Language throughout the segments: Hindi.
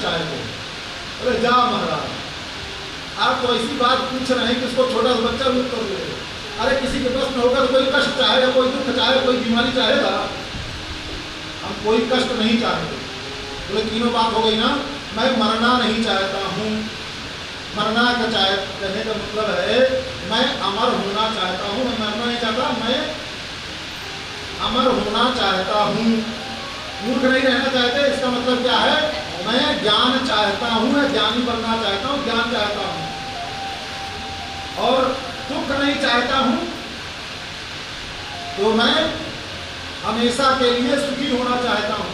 चाहते हैं। अरे जा महाराज, आप तो ऐसी बात पूछ रहे हैं कि उसको छोटा सा बच्चा भी उत्तर दे। अरे किसी के बस में होगा तो कोई कष्ट चाहेगा, कोई दुख चाहेगा, कोई बीमारी चाहेगा? हम कोई कष्ट नहीं चाहते। बोले तीनों बात हो गई ना। मैं मरना नहीं चाहता हूँ। मरना का कहने का मतलब है मैं अमर होना चाहता हूँ। मैं मरना नहीं चाहता, मैं अमर होना चाहता हूँ। मूर्ख नहीं रहना चाहते। इसका मतलब क्या है? मैं ज्ञान चाहता हूँ, मैं ज्ञानी बनना चाहता हूँ, ज्ञान चाहता हूँ। और दुख नहीं चाहता हूँ, तो मैं हमेशा के लिए सुखी होना चाहता हूँ,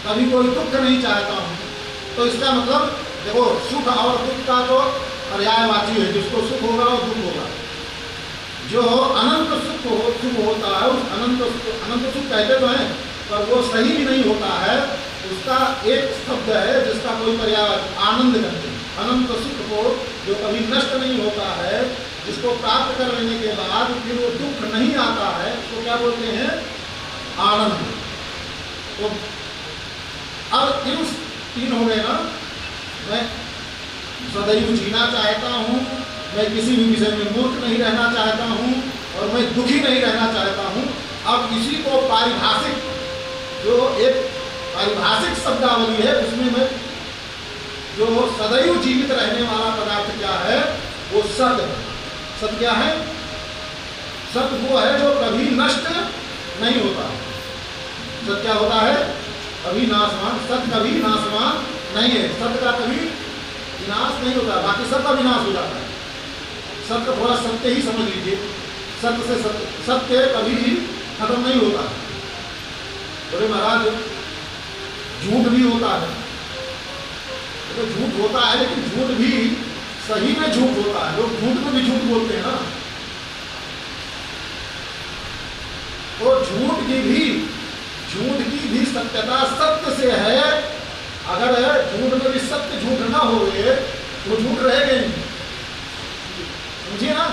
कभी कोई दुख नहीं चाहता हूँ। तो इसका मतलब देखो, सुख और दुख का तो पर्यायवाची है। जिसको सुख होगा और दुख होगा। जो अनंत सुख होता है, उस अनंत सुख कहते तो हैं, पर वो सही भी नहीं होता है। उसका एक शब्द है जिसका कोई पर्यायवाची, आनंद कहते हैं। अनंत सुख को जो कभी नष्ट नहीं होता है, जिसको प्राप्त कर लेने के बाद फिर वो दुख नहीं आता है, उसको क्या बोलते हैं? आनंद। तो अब तीन हो गए ना। मैं सदैव जीना चाहता हूँ, मैं किसी भी विषय में मूर्ख नहीं रहना चाहता हूँ, और मैं दुखी नहीं रहना चाहता हूँ। अब इसी को पारिभाषिक, जो एक पारिभाषिक शब्दावली है, उसमें मैं जो सदैव जीवित रहने वाला पदार्थ क्या है? वो सत है। सत क्या है? सत वो है जो कभी नष्ट नहीं होता। सत क्या होता है? कभी नाशवान। सत कभी नाशवान नहीं है। सत्य का कभी विनाश नहीं होता, बाकी सबका विनाश हो जाता है। सत्य थोड़ा सत्य ही समझ लीजिए। सत्य से सत्य कभी भी खत्म नहीं होता। बोले महाराज झूठ भी होता है। तो झूठ होता है, लेकिन झूठ भी सही में झूठ होता है। लोग झूठ में भी झूठ बोलते हैं ना। तो झूठ की भी सत्यता सत्य से है। अगर झूठ में भी सत्य झूठ ना हो तो झूठ रहेगा नहीं। समझिए ना,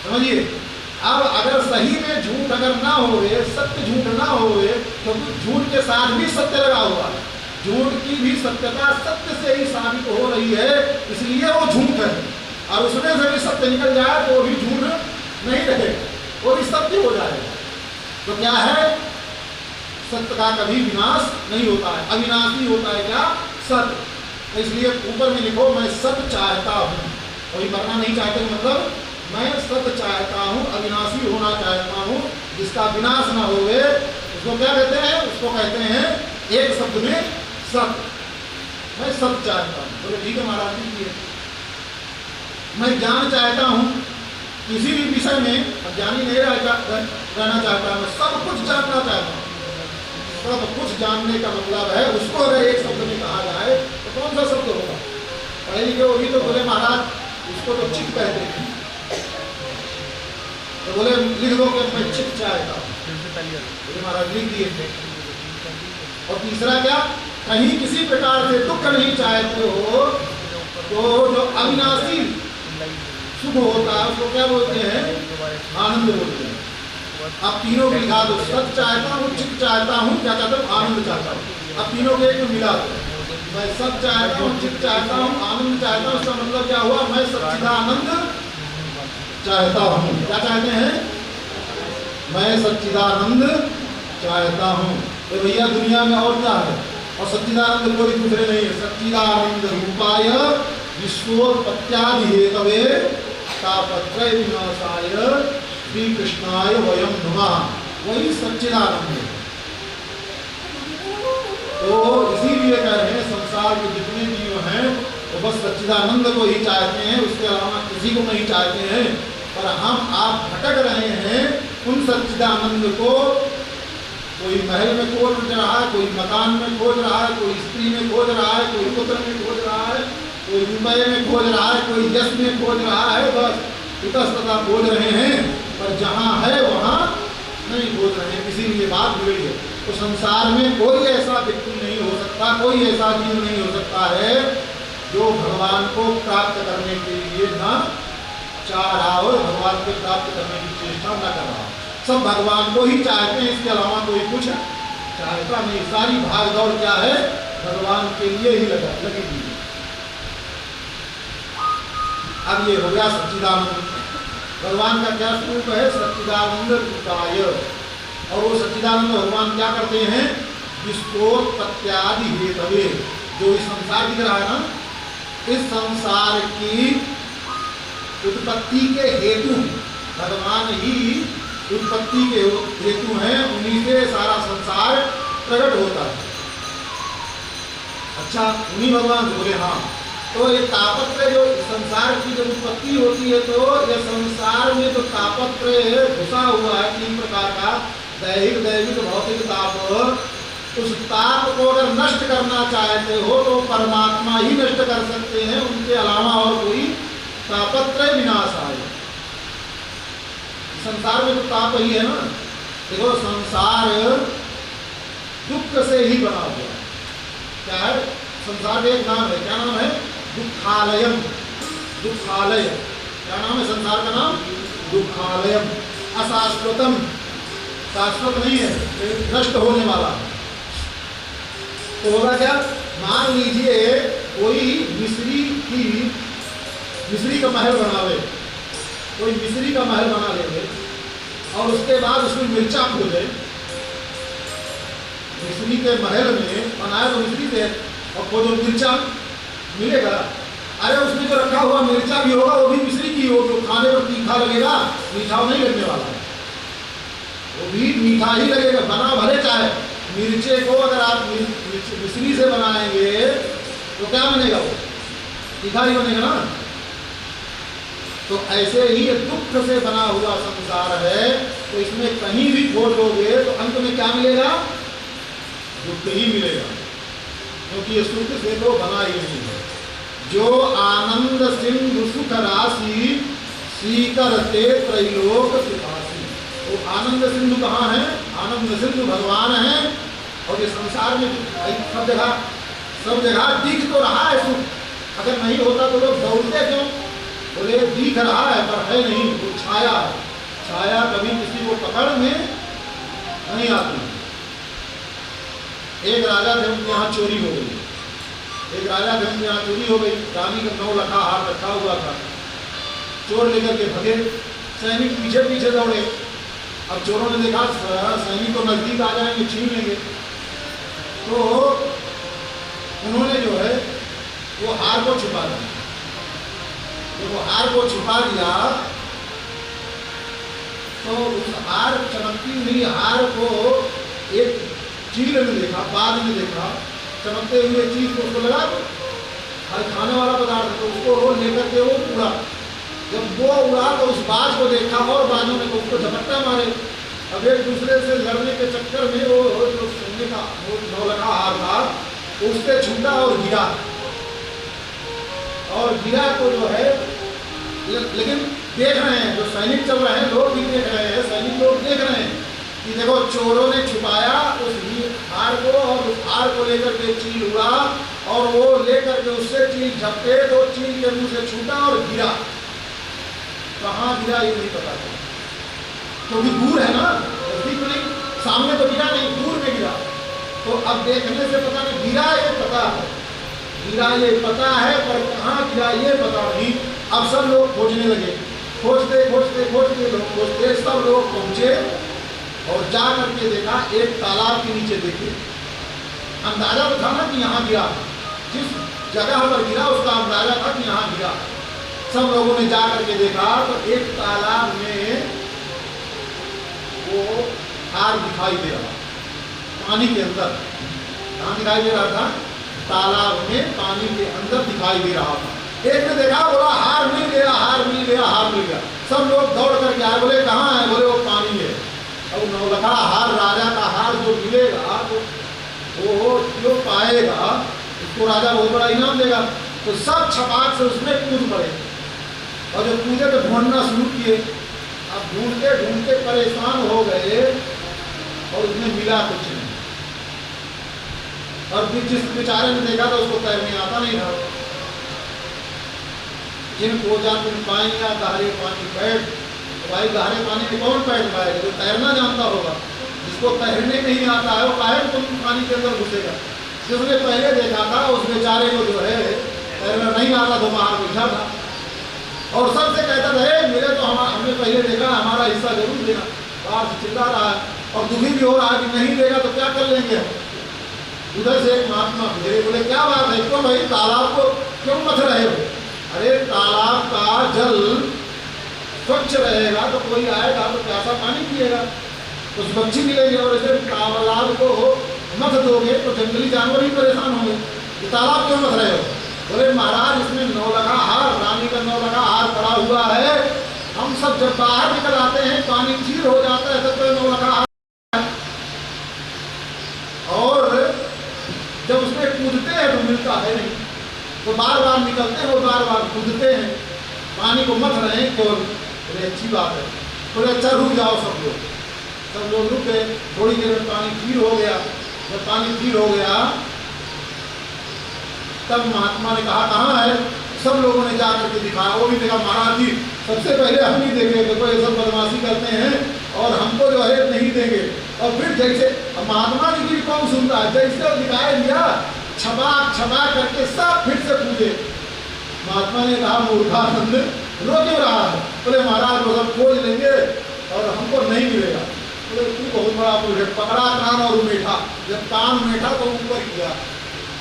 समझिए। अब अगर सही में झूठ अगर ना हो, सत्य झूठ ना हो, तो झूठ के साथ भी सत्य लगा हुआ है। झूठ की भी सत्यता सत्य से ही साबित हो रही है, इसलिए वो झूठ है। और उसमें से भी सत्य निकल जाए तो वो भी झूठ नहीं रहेगा, वो भी सत्य हो जाएगा। तो क्या है? सत्य का कभी विनाश नहीं होता है, अविनाशी होता है। क्या? सत्य। इसलिए ऊपर में लिखो, मैं सत्य चाहता हूँ। कोई मरना नहीं चाहते, मतलब मैं सत्य चाहता हूँ, अविनाशी होना चाहता हूँ, जिसका विनाश ना होवे। उसको क्या कहते हैं? उसको कहते हैं एक शब्द में सत्य। मैं सत्य चाहता हूँ। बोले ठीक है महाराज जी। मैं ज्ञान चाहता हूँ किसी भी विषय में। ज्ञानी नहीं रहना चाहता, मैं सब कुछ जानना चाहता हूँ। सब कुछ जानने का मतलब है, उसको अगर एक शब्द में कहा जाए तो कौन सा शब्द होगा? पढ़े लिखे होगी तो बोले महाराज उसको तो चित कहते हैं। तो बोले लिख दो कि मैं चित चाहता हूँ। बोले महाराज लिख दिए। और तीसरा क्या? कहीं किसी प्रकार से दुख नहीं चाहते हो, तो जो अविनाशी सुख होता है उसको क्या बोलते हैं? आनंद बोलते हैं। अब तीनों की लिखा दो, सत्य चाहता हूँ, चित्त चाहता हूँ, क्या चाहता हूँ? आनंद चाहता हूँ। अब तीनों के एक में मिला दो, मैं सत्य चाहता हूँ, चित्त चाहता हूँ, आनंद चाहता हूँ। इसका मतलब क्या हुआ? मैं सच्चिदानंद चाहता हूँ। क्या चाहते हैं? मैं सच्चिदानंद चाहता हूँ। तो भैया दुनिया में और क्या है? और सच्चिदानंद कोई दूसरे नहीं है। सच्चिदानंद रूपाय विश्वोत्पत्त्यादि हेतवे तापत्रय विनाशाय श्री कृष्णाय वयम नमः। वही सच्चिदानंद है। तो इसीलिए कह रहे हैं संसार के जितने जीव हैं वो बस सच्चिदानंद को ही चाहते हैं, उसके अलावा किसी को नहीं चाहते हैं। पर हम आप भटक रहे हैं उन सच्चिदानंद को। कोई महल में खोज रहा है, कोई मकान में खोज रहा है, कोई स्त्री में खोज रहा है, कोई पुत्र में खोज रहा है, कोई रुपये में खोज रहा है, कोई यश में खोज रहा है। बस इतस्तता खोज रहे हैं, पर जहाँ है वहाँ नहीं खोज रहे हैं। इसीलिए बात बिगड़ी है। तो संसार में कोई ऐसा व्यक्ति नहीं हो सकता, कोई ऐसा जीव नहीं हो सकता है जो भगवान को प्राप्त करने के लिए न चाह रहा हो, भगवान को प्राप्त करने की चेष्टा न कर रहा हो। सब भगवान को ही चाहते हैं, इसके अलावा कोई कुछ चाहता नहीं। सारी भागदौड़ क्या है? भगवान के लिए ही लगी हुई है। अब ये हो गया सच्चिदानंद। भगवान का क्या स्वरूप है? सच्चिदानंद रूपाय। और वो सच्चिदानंद भगवान क्या करते हैं? विश्वोत्पत्त्यादि हेतवे, जो इस संसार दिख रहा है ना, इस संसार की उत्पत्ति के हेतु भगवान ही उत्पत्ति के हेतु हैं, उन्हीं से सारा संसार प्रकट होता है। अच्छा, उन्हीं भगवान बोले हाँ। तो ये तापत्रय जो संसार की जब उत्पत्ति होती है तो ये संसार में जो तापत्रय घुसा हुआ है 3 प्रकार का, दैहिक, दैविक, भौतिक ताप, उस ताप को अगर नष्ट करना चाहते हो तो परमात्मा ही नष्ट कर सकते हैं, उनके अलावा और कोई तापत्रय विनाश आए। संसार में तो ताप ही है ना। देखो, संसार दुख से ही बना हुआ। क्या है? संसार का एक नाम है। क्या नाम है? दुखालयम। दुखालय क्या नाम है संसार का नाम? दुखालयम। अशाश्वतम, शाश्वत नहीं है, नष्ट होने वाला। तो होगा क्या? मान लीजिए कोई मिस्री का महल बनावे, कोई मिस्री का महल बना लेंगे और उसके बाद उसमें मिर्चा खोजे। मिस्री के महल में बनाया तो मिस्री से, और खोजो मिर्चा, मिलेगा? अरे उसमें जो रखा हुआ मिर्चा भी होगा वो भी मिस्री की होगी, जो खाने पर तीखा लगेगा, मीठा नहीं लगने वाला है, वो भी मीठा ही लगेगा। बना भले चाहे मिर्चे को अगर आप मिस्री से बनाएंगे तो क्या बनेगा? वो तीखा ही बनेगा ना। तो ऐसे ही दुख से बना हुआ संसार है, तो इसमें कहीं भी खोजोगे तो अंत में क्या मिलेगा? दुख ही मिलेगा, क्योंकि ये सुख से तो बना ही नहीं है। जो आनंद सिंधु सुख राशि सीकरते त्रैलोक सिपासी। तो आनंद सिंधु कहाँ है? आनंद सिंधु भगवान है। और ये संसार में सब जगह दिख तो रहा है सुख, अगर नहीं होता तो लोग दौड़ते क्यों? बोले दिख रहा है पर है नहीं, वो छाया है। छाया कभी किसी को पकड़ में नहीं आती। एक राजा थे, उनके यहाँ चोरी हो गई। एक राजा थे, उनके यहाँ चोरी हो गई। रानी का 9 लाख हार रखा हुआ था। चोर लेकर के भगे, सैनिक पीछे पीछे दौड़े। अब चोरों ने देखा सैनिक तो नजदीक आ जाएंगे, छीन लेंगे, तो उन्होंने जो है वो हार को छुपा दिया। जब वो हार को छुपा दिया तो उस हार, चमकती हुई हार को एक चील ने देखा, बाद में देखा चमकते हुए चीज को, उसको लगा हर खाने वाला पदार्थ, तो उसको लेकर के वो उड़ा। जब वो उड़ा तो उस बाज को देखा और बाजों ने उसको झपट्टा मारे। अब एक दूसरे से लड़ने के चक्कर में वो जो सोने का 9 लाख हार था उससे छूटा और गिरा। और गिरा तो जो है, लेकिन देख रहे हैं जो सैनिक चल रहे हैं, लोग भी देख रहे हैं, सैनिक लोग देख रहे हैं कि देखो चोरों ने छुपाया उस हार को, और उस हार को लेकर के चील उड़ा, और वो लेकर के उससे चील झपटे तो चील के मुंह से छूटा और गिरा। कहाँ गिरा ये नहीं पता था, क्योंकि दूर है ना, नजदीक नहीं, सामने तो गिरा नहीं, दूर में गिरा। तो अब देखने से पता नहीं, गिरा ये पता है, गिरा ये पता है, पर कहाँ गिरा ये पता नहीं। अब सब लोग खोजने लगे, खोजते खोजते खोजते लोग खोजते, सब लोग पहुंचे और जा करके देखा एक तालाब के नीचे। देखे, अंदाजा तो था ना कि यहाँ गिरा, जिस जगह पर गिरा उसका अंदाजा था कि यहाँ गिरा। सब लोगों ने जा करके देखा तो एक तालाब में वो हार दिखाई दे रहा, पानी के अंदर। कहाँ दिखाई दे रहा था? तालाब में पानी के अंदर दिखाई दे रहा था। एक ने देखा, बोला हार मिल गया, हार मिल गया, हार मिल गया। सब लोग दौड़ करके आए, बोले कहाँ है? बोले वो पानी है। अब 9 लाख हार, राजा का हार जो मिलेगा तो वो जो पाएगा उसको राजा बहुत बड़ा इनाम देगा। तो सब छपाक से उसमें कूद पड़े, और जब कूदे तो ढूंढना शुरू किए। अब ढूंढते ढूंढते परेशान हो गए और उसमें मिला कुछ नहीं। और फिर जिस बेचारे ने देखा था उसको तैरने आता नहीं था। जिनको जा तुम पाएंगे गहरे पानी बैठ, तो भाई गहरे पानी में कौन बैठ पाएगा? जो तैरना जानता होगा। जिसको तैरने नहीं आता है वो काहे तुम पानी के अंदर घुसेगा? जिसने पहले देखा था उस बेचारे को जो है तैरना नहीं आता तो बाहर बैठा था और सबसे कहता था मेरे तो हमने पहले देखा, हमारा हिस्सा जरूर देना। बाहर से चिल्ला रहा है और दुखी भी हो रहा है कि नहीं देगा तो क्या कर लेंगे हम। उधर से एक महात्मा गुजरे, बोले क्या बात है, क्यों भाई तालाब को क्यों मथ रहे हो? अरे तालाब का जल स्वच्छ रहेगा तो कोई आएगा तो प्यासा पानी पिएगा, कुछ पक्षी मिलेंगे, और ऐसे तालाब को मथ दोगे तो जंगली जानवर ही परेशान होंगे। तो तालाब क्यों मथ रहे हो? बोले महाराज इसमें 9 लखा हार, रानी का 9 लखा हार पड़ा हुआ है, हम सब जब बाहर निकल आते हैं पानी चीर हो जाता है तब तो 9 लखा हार, और जब उसमें कूदते हैं तो मिलता है नहीं, तो बार बार निकलते हैं और बार बार कूदते हैं, पानी को मथ रहे हैं केवल। बोले अच्छी बात है। बोले अच्छा रुक जाओ सब लोग रुक गए। थोड़ी देर में पानी ठीक हो गया। जब पानी ठीक हो गया तब महात्मा ने कहा कहाँ है? सब लोगों ने जाकर के दिखाया, वो भी देखा महाराज जी सबसे पहले हम ही देखे, देखो ये सब बदमाशी करते हैं और हमको जो है नहीं देंगे। और फिर जैसे महात्मा जी की कौन सुनता है, जैसे दिखाई दिया छपा करके सब फिर से पूछे। महात्मा ने कहा मूर्खानंद रो क्यों रहा है? बोले महाराज वो सब खोज लेंगे और हमको नहीं मिलेगा। बोले तू बहुत बड़ा पुरुष है, पकड़ा कान और मीठा। जब कान मीठा तो ऊपर किया,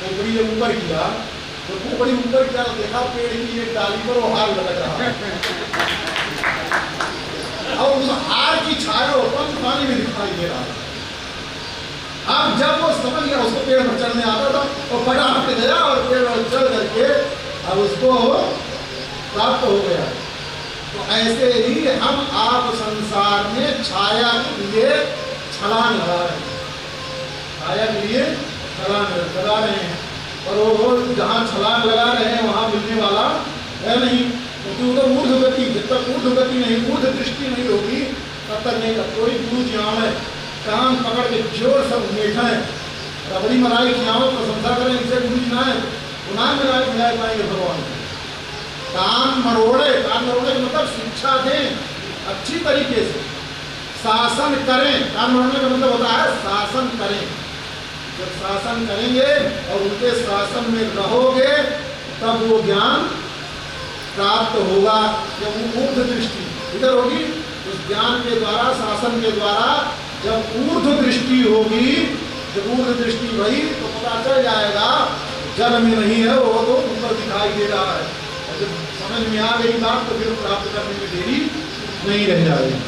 खोपड़ी जब ऊपर किया तो खोपड़ी ऊपर किया तो देखा पेड़ की एक डाली पर वो हार लटक रहा और उस हार की छाया पंख पानी में दिखाई दे रहा है। अब जब वो समझ गया उसको पेड़ पर चढ़ने आता था और फटाफट गया और पेड़ पर चढ़ करके अब उसको प्राप्त हो गया। तो ऐसे ही हम आप संसार में छाया के लिए छलांग लगा रहे हैं, छाया के लिए छलांग लगा रहे हैं, और वो जहाँ छलांग लगा रहे हैं वहाँ मिलने वाला है नहीं, क्योंकि वो तो ऊर्ध्व गति, जब तक ऊर्ध्व गति नहीं, ऊर्ध्व दृष्टि नहीं होगी तब तक नहीं। कोई गुरु जी आवे कान पकड़ के जोर सब बैठे रबड़ी मलाई खिलाओ प्रशंसा करें, इसे गुरु जी ना है तो ना मिला पाएंगे भगवान। कान मरोड़े का मतलब शिक्षा दें अच्छी तरीके से, शासन करें। कान मरोड़ने का मतलब होता है शासन करें। जब शासन करेंगे और उनके शासन में रहोगे तब वो ज्ञान प्राप्त होगा। जब वो ऊर्ध्व दृष्टि इधर होगी, उस ज्ञान के द्वारा, शासन के द्वारा जब ऊर्ध्व दृष्टि होगी, जब ऊर्ध्व दृष्टि हुई तो पता चल जाएगा जल में नहीं है, वो तो ऊपर दिखाई दे रहा है। और जब समझ में आ गई बात तो फिर प्राप्त करने में देरी नहीं रह जाएगी।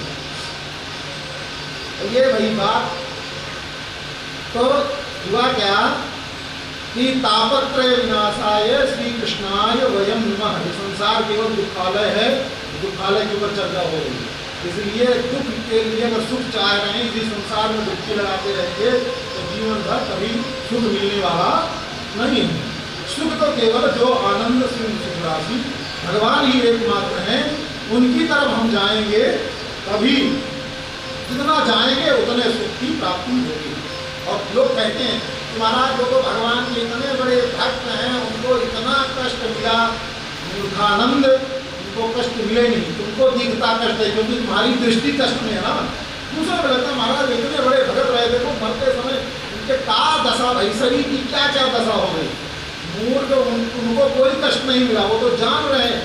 तो ये वही बात। तो हुआ क्या कि तापत्रय विनाशाय श्री कृष्णाय वयम नमः। संसार केवल दुखालय है, दुखालय के ऊपर चर्चा हो रही है। इसलिए दुख के लिए अगर सुख चाह रहे हैं, इसी संसार में डुबकी लगाते रहेंगे तो जीवन भर कभी सुख मिलने वाला नहीं है। सुख तो केवल जो आनंद सुख राशि भगवान ही एकमात्र हैं, उनकी तरफ हम जाएंगे तभी, जितना जाएंगे उतने सुख की प्राप्ति होगी। और लोग कहते हैं कि महाराज वो तो भगवान के इतने बड़े भक्त हैं, उनको इतना कष्ट मिला, मूर्खानंद उनको कष्ट मिले नहीं, तुमको दिखता कष्ट है क्योंकि तुम्हारी दृष्टि कष्ट में है ना। दूसरा को लगता है महाराज इतने बड़े भगत रहे, देखो मरते समय उनके का दशा भाई, शरीर की क्या क्या दशा हो गई। मूर्ख उनको कोई कष्ट नहीं मिला, वो तो जान रहे हैं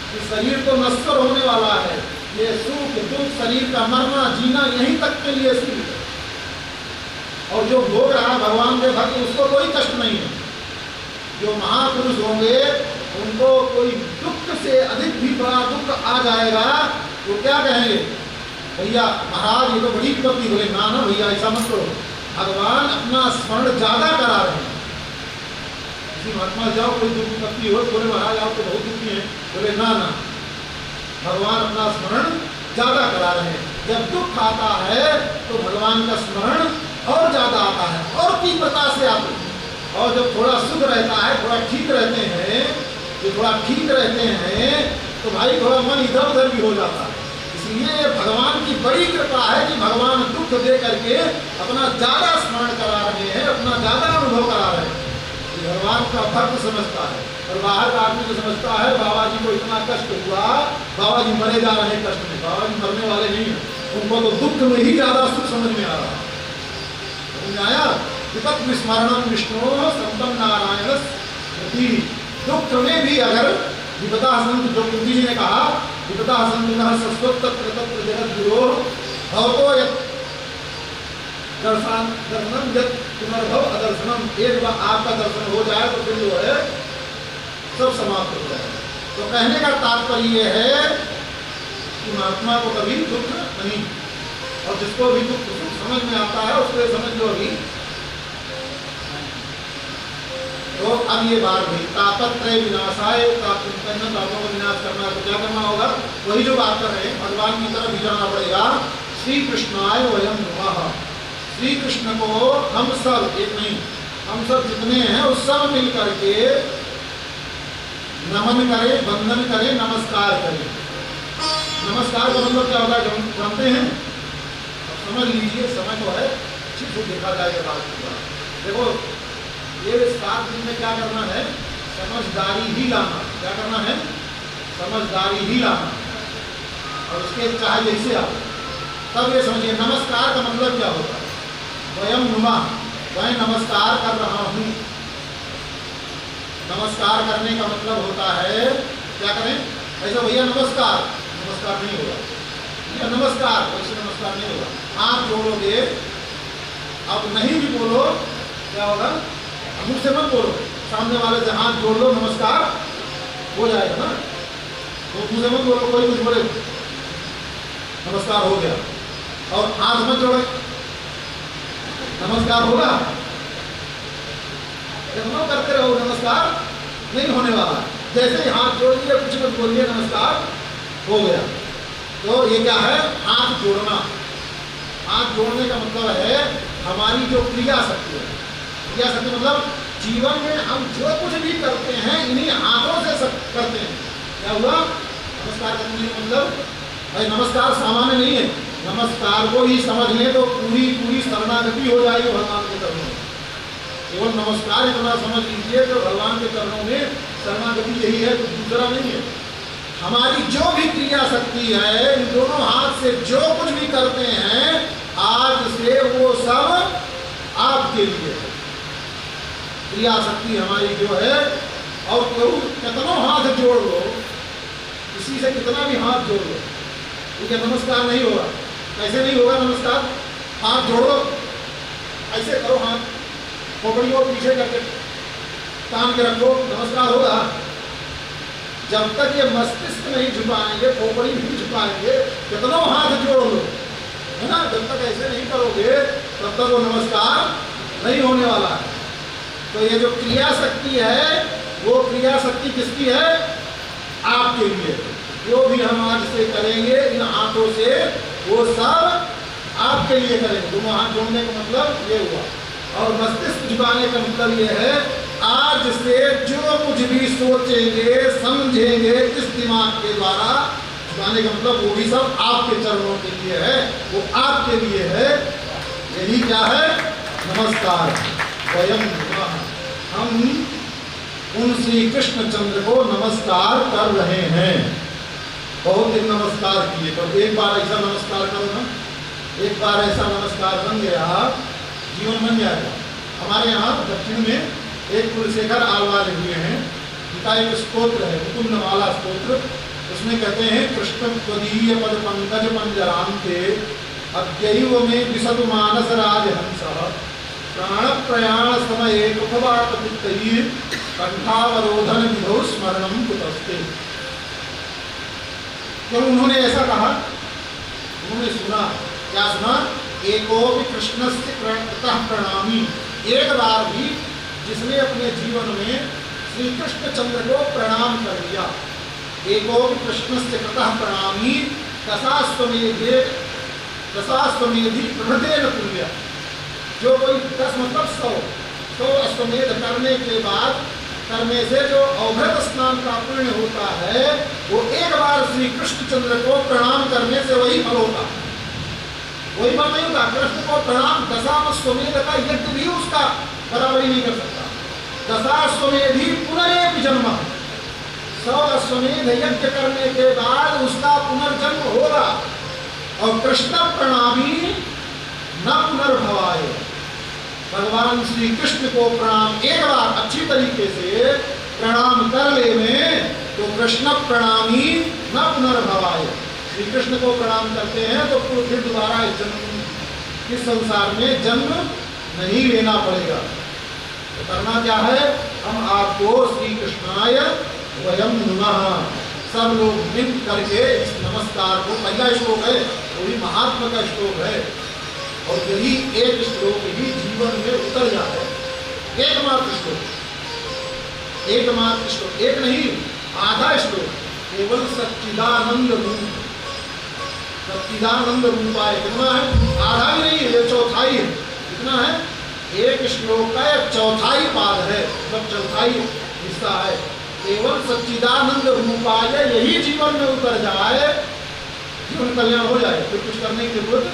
कि शरीर तो नश्वर होने वाला है, ये सुख दुख शरीर का मरना जीना यहीं तक के लिए सीमित है। और जो भोग रहा भगवान के भक्त उसको कोई कष्ट नहीं है। जो महापुरुष होंगे उनको कोई दुख से अधिक भी बड़ा दुख आ जाएगा वो क्या कहेंगे, भैया महाराज ये तो बड़ी विपत्ति। बोले ना ना भैया ऐसा मत करो, भगवान अपना स्मरण ज्यादा करा रहे हैं। किसी महात्मा जाओ कोई दुख विपत्ति हो, बोले महाराज आप तो बहुत दुखी हैं, बोले ना ना भगवान अपना स्मरण ज्यादा करा रहे हैं। जब दुख आता है तो भगवान का स्मरण और ज्यादा आता है और तीव्रता से आते हैं। और जब थोड़ा सुख रहता है, थोड़ा ठीक रहते हैं, जो थोड़ा ठीक रहते हैं तो भाई थोड़ा मन इधर उधर भी हो जाता है। इसलिए भगवान की बड़ी कृपा है कि भगवान दुख दे करके अपना ज्यादा स्मरण करा रहे हैं, अपना ज्यादा अनुभव करा रहे हैं। भगवान का भक्त समझता है और बाहर का आदमी जो समझता है बाबा जी को इतना कष्ट हुआ, बाबा जी मरे जा रहे हैं कष्ट में, बाबा जी मरने वाले नहीं है, उनको तो दुख में ही ज्यादा सुख समझ में आ रहा है। समझ में आया? विपद विस्मरणम विष्णु संतम नारायण स्मृति। दुख में भी अगर विपदा हसंत, जो कुंती जी ने कहा विपदा हसंत सस्वत तत्र तत्र जगत गुरो भवतो यत् दर्शनम यत् पुनर्भव अदर्शनम। एक बार आपका दर्शन हो जाए तो फिर जो है सब समाप्त हो जाए। तो कहने का तात्पर्य ये है कि महात्मा को कभी दुख नहीं, और जिसको भी दुख समझ में आता है उसको समझ लो अभी। तो अब ये बात हुई तापत्रय विनाशाय, तापों को विनाश करना, तो क्या करना होगा? वही जो बात कर रहे हैं, भगवान की तरफ भी जाना पड़ेगा। श्री कृष्णाय वयं नमः। श्री कृष्ण को हम सब, एक नहीं, हम सब जितने हैं उस सब मिल करके नमन करें, वंदन करें, नमस्कार करें। नमस्कार का मतलब क्या होता है जानते हैं? समझ लीजिए, समय तो है, ठीक से देखा जाएगा बात की बात। देखो ये 7 दिन में क्या करना है? समझदारी ही लाना। क्या करना है? समझदारी ही लाना, और उसके चाहे जैसे आप तब ये समझिए नमस्कार का मतलब क्या होता है। वयम नुमा, मैं नमस्कार कर रहा हूँ। नमस्कार करने का मतलब होता है क्या करें? ऐसा भैया नमस्कार, नमस्कार नहीं होगा। भैया नमस्कार, वैसे नमस्कार नहीं होगा। हाथ जोड़ोगे, अब नहीं भी बोलो क्या होगा? मुंह से मत बोलो, सामने वाले से हाथ जोड़ लो, नमस्कार हो जाएगा ना। तो मुंह से मत बोलो, कोई कुछ बोले नमस्कार हो गया, और हाथ मत जोड़े, नमस्कार होगा? करते रहो, नमस्कार नहीं होने वाला। जैसे ही हाथ जोड़ दिए, कुछ मत बोलिए, नमस्कार हो गया। तो ये क्या है? हाथ जोड़ना। हाथ जोड़ने का मतलब है हमारी जो क्रिया शक्ति है। क्रिया शक्ति मतलब जीवन में हम जो कुछ भी करते हैं इन्हीं हाथों से सब करते हैं। क्या हुआ? नमस्कार करने का मतलब भाई नमस्कार सामान्य नहीं है। नमस्कार को ही समझ लें तो पूरी पूरी शरणागति हो जाएगी भगवान के चरणों में। केवल नमस्कार इतना समझ लीजिए कि भगवान के चरणों में शरणागति यही है, तो दूसरा नहीं है। हमारी जो भी क्रिया शक्ति है, इन दोनों हाथ से जो कुछ भी करते हैं, आज से वो सब आपके लिए है। क्रिया शक्ति हमारी जो है, और कितना हाथ जोड़ लो, किसी से कितना भी हाथ जोड़ लो, ठीक है, नमस्कार नहीं होगा। कैसे नहीं होगा नमस्कार? हाथ जोड़ो, ऐसे करो, हाथ खोपड़ी को पीछे करके तान के रखो, नमस्कार होगा। जब तक ये मस्तिष्क नहीं झुकाएंगे, खोपड़ी नहीं झुकाएंगे, कितना हाथ जोड़ लो, है ना, जब तक ऐसे नहीं करोगे तब तक वो नमस्कार नहीं होने वाला है। तो ये जो क्रिया शक्ति है, वो क्रिया शक्ति किसकी है? आपके लिए। जो भी हम आज से करेंगे इन हाथों से, वो सब आपके लिए करेंगे। दोनों हाथ जोड़ने का मतलब ये हुआ, और मस्तिष्क झुकाने का मतलब ये है आज से जो कुछ भी सोचेंगे समझेंगे इस दिमाग के द्वारा, झुकाने का मतलब वो भी सब आपके चरणों के लिए है, वो आपके लिए है। यही क्या है? नमस्कार। स्वयं हम उन श्री कृष्ण चंद्र को नमस्कार कर रहे हैं। बहुत दिन नमस्कार किए, तो एक बार ऐसा नमस्कार करो ना, एक बार ऐसा नमस्कार बन गया, जीवन बन जाएगा। हमारे यहाँ दक्षिण में एक कुलशेखर आलवार हुए हैं, उनका एक स्तोत्र है, मुकुंदमाला स्तोत्र। उसमें कहते हैं कृष्ण त्वदीय पद पंकज पंजरांते अद्यैव में विशतु मानस राजहंसः प्राण प्रयाण समय कुफवापतित्तैः कंठावरोधन विधौ स्मरणं कुतस्ते। जब उन्होंने ऐसा कहा, उन्होंने सुना, क्या सुना? एकोपि कृष्णस्य कृतः प्रणामी। एक बार भी जिसने अपने जीवन में श्री कृष्ण चंद्र को प्रणाम कर लिया, एकोपि कृष्णस्य कृतः प्रणामी दशाश्वमेधि प्रभृतेन तुल्य। जो कोई 10 मतलब 100 अश्वमेध करने के बाद, करने से जो अवभृत स्नान का पुण्य होता है, वो एक बार श्री कृष्ण चंद्र को प्रणाम करने से वही फल होता है। वही फल नहीं होता। कृष्ण को प्रणाम, दशाश्वमेध का यज्ञ भी उसका बराबरी नहीं कर सकता। दशाश्वमेधि पुनरेपि जन्म, 100 अश्वमेध यज्ञ करने के बाद उसका पुनर्जन्म होगा। और कृष्ण प्रणामी न पुनर्भवाय, भगवान श्री कृष्ण को प्रणाम एक बार अच्छी तरीके से प्रणाम कर ले में तो कृष्ण प्रणामी न पुनर्भवाय। श्री कृष्ण को प्रणाम करते हैं तो फिर दोबारा इस संसार में जन्म नहीं लेना पड़ेगा। तो करना क्या है, हम आपको श्री कृष्णाय वयम नमः सब लोग मिल करके इस नमस्कार को, पहला श्लोक है वो भी महात्मा का श्लोक है और यही एक श्लोक ही जीवन में उतर जाता है। एकमात्र श्लोक, एकमात्र श्लोक, एक नहीं आधा श्लोक, केवल सच्चिदानंद रूप, सच्चिदानंद रूपाय कितना है, आधा भी नहीं है, ये चौथाई है। कितना है, एक श्लोक का चौथाई पाद है, मतलब चौथाई हिस्सा है। केवल सच्चिदानंद रूपाय यही जीवन में उतर जाए, जीवन कल्याण हो जाए, फिर कुछ करने की जरूरत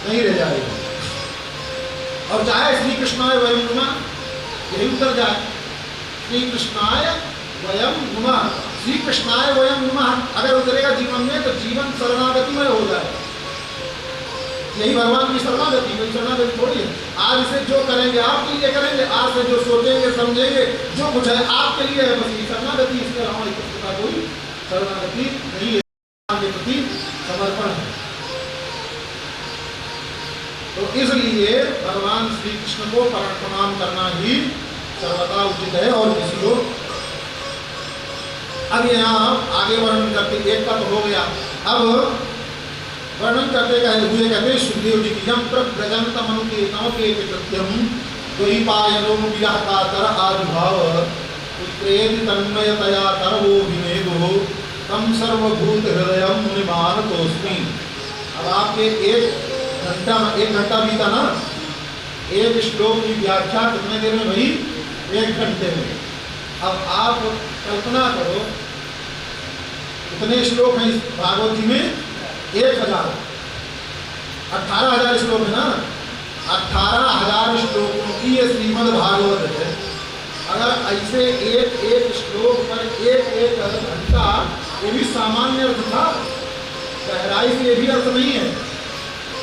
नहीं रह जाएगी। और चाहे श्री कृष्णाय वयम नमः यही उतर जाए, श्री कृष्णाय वयम नमः, श्री कृष्णाय वयम नमः अगर उतरेगा जीवन में तो जीवन शरणागतिमय हो जाए। यही भगवान की शरणागति, कोई शरणागति थोड़ी है। आज से जो करेंगे आपके लिए करेंगे, आज से जो सोचेंगे समझेंगे जो कुछ है आपके लिए है, बस ये शरणागति, इसके अलावा इस का कोई शरणागति नहीं है, के प्रति समर्पण है। तो इसलिए भगवान श्री कृष्ण को प्रणाम करना ही सर्वथा उचित है और किसी को। अब यहाँ आगे वर्णन करते, एक का तो हो गया, अब वर्णन करते हुए कहते सुखदेव जी की जम प्रजंतमनुकेतम द्वैपायनो विरह कातर आविर्भाव पुत्रेति तन्मयतया तरवो विनेदो तम सर्वभूत हृदयम मुनिमानतोस्मि। अब आपके एक घंटा बीता ना, एक श्लोक की व्याख्या कितने देर में भाई, 1 घंटे में। अब आप कल्पना करो कितने श्लोक हैं इस भागवत जी में, 1000, 18,000 श्लोक है ना, 18,000 श्लोकों की ये श्रीमद् भागवत है। अगर ऐसे एक श्लोक पर एक घंटा, ये भी सामान्य अर्थ था, गहराई से ये भी अर्थ नहीं है,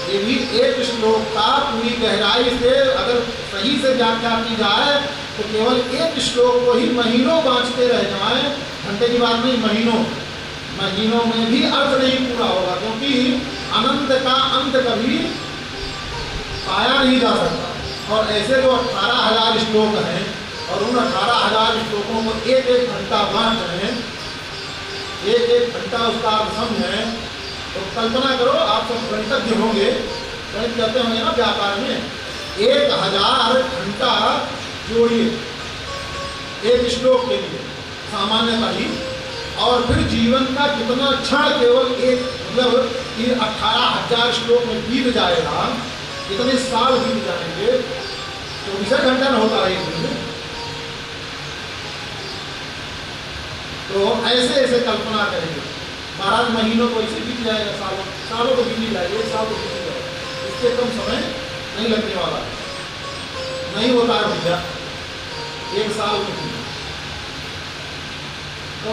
ये भी एक श्लोक का पूरी गहराई से अगर सही से व्याख्या की जाए तो केवल एक श्लोक को ही महीनों बाँचते रह जाए, घंटे की बात नहीं, महीनों में भी अर्थ नहीं पूरा होगा, क्योंकि अनंत का अंत कभी पाया नहीं जा सकता। और ऐसे जो 18,000 श्लोक हैं और उन 18,000 श्लोकों को एक घंटा बांट रहे हैं, एक घंटा उसका अर्थ समझें, तो कल्पना करो, आप सब गणितज्ञ होंगे, गणित कहते होंगे ना व्यापार में, 1000 घंटा जोड़िए एक श्लोक के लिए सामान्यतः ही, और फिर जीवन का कितना क्षण केवल एक, मतलब 18,000 श्लोक में बीत जाएगा, कितने साल बीत जाएंगे, 24 घंटा न होता है एक दिन में। तो ऐसे कल्पना करेंगे महाराज, महीनों को ऐसे बीत जाएगा, सालों को बीत जाएगा, 1 साल को बीत जाएगा, इससे कम समय नहीं लगने वाला, नहीं होता है भैया 1 साल में। तो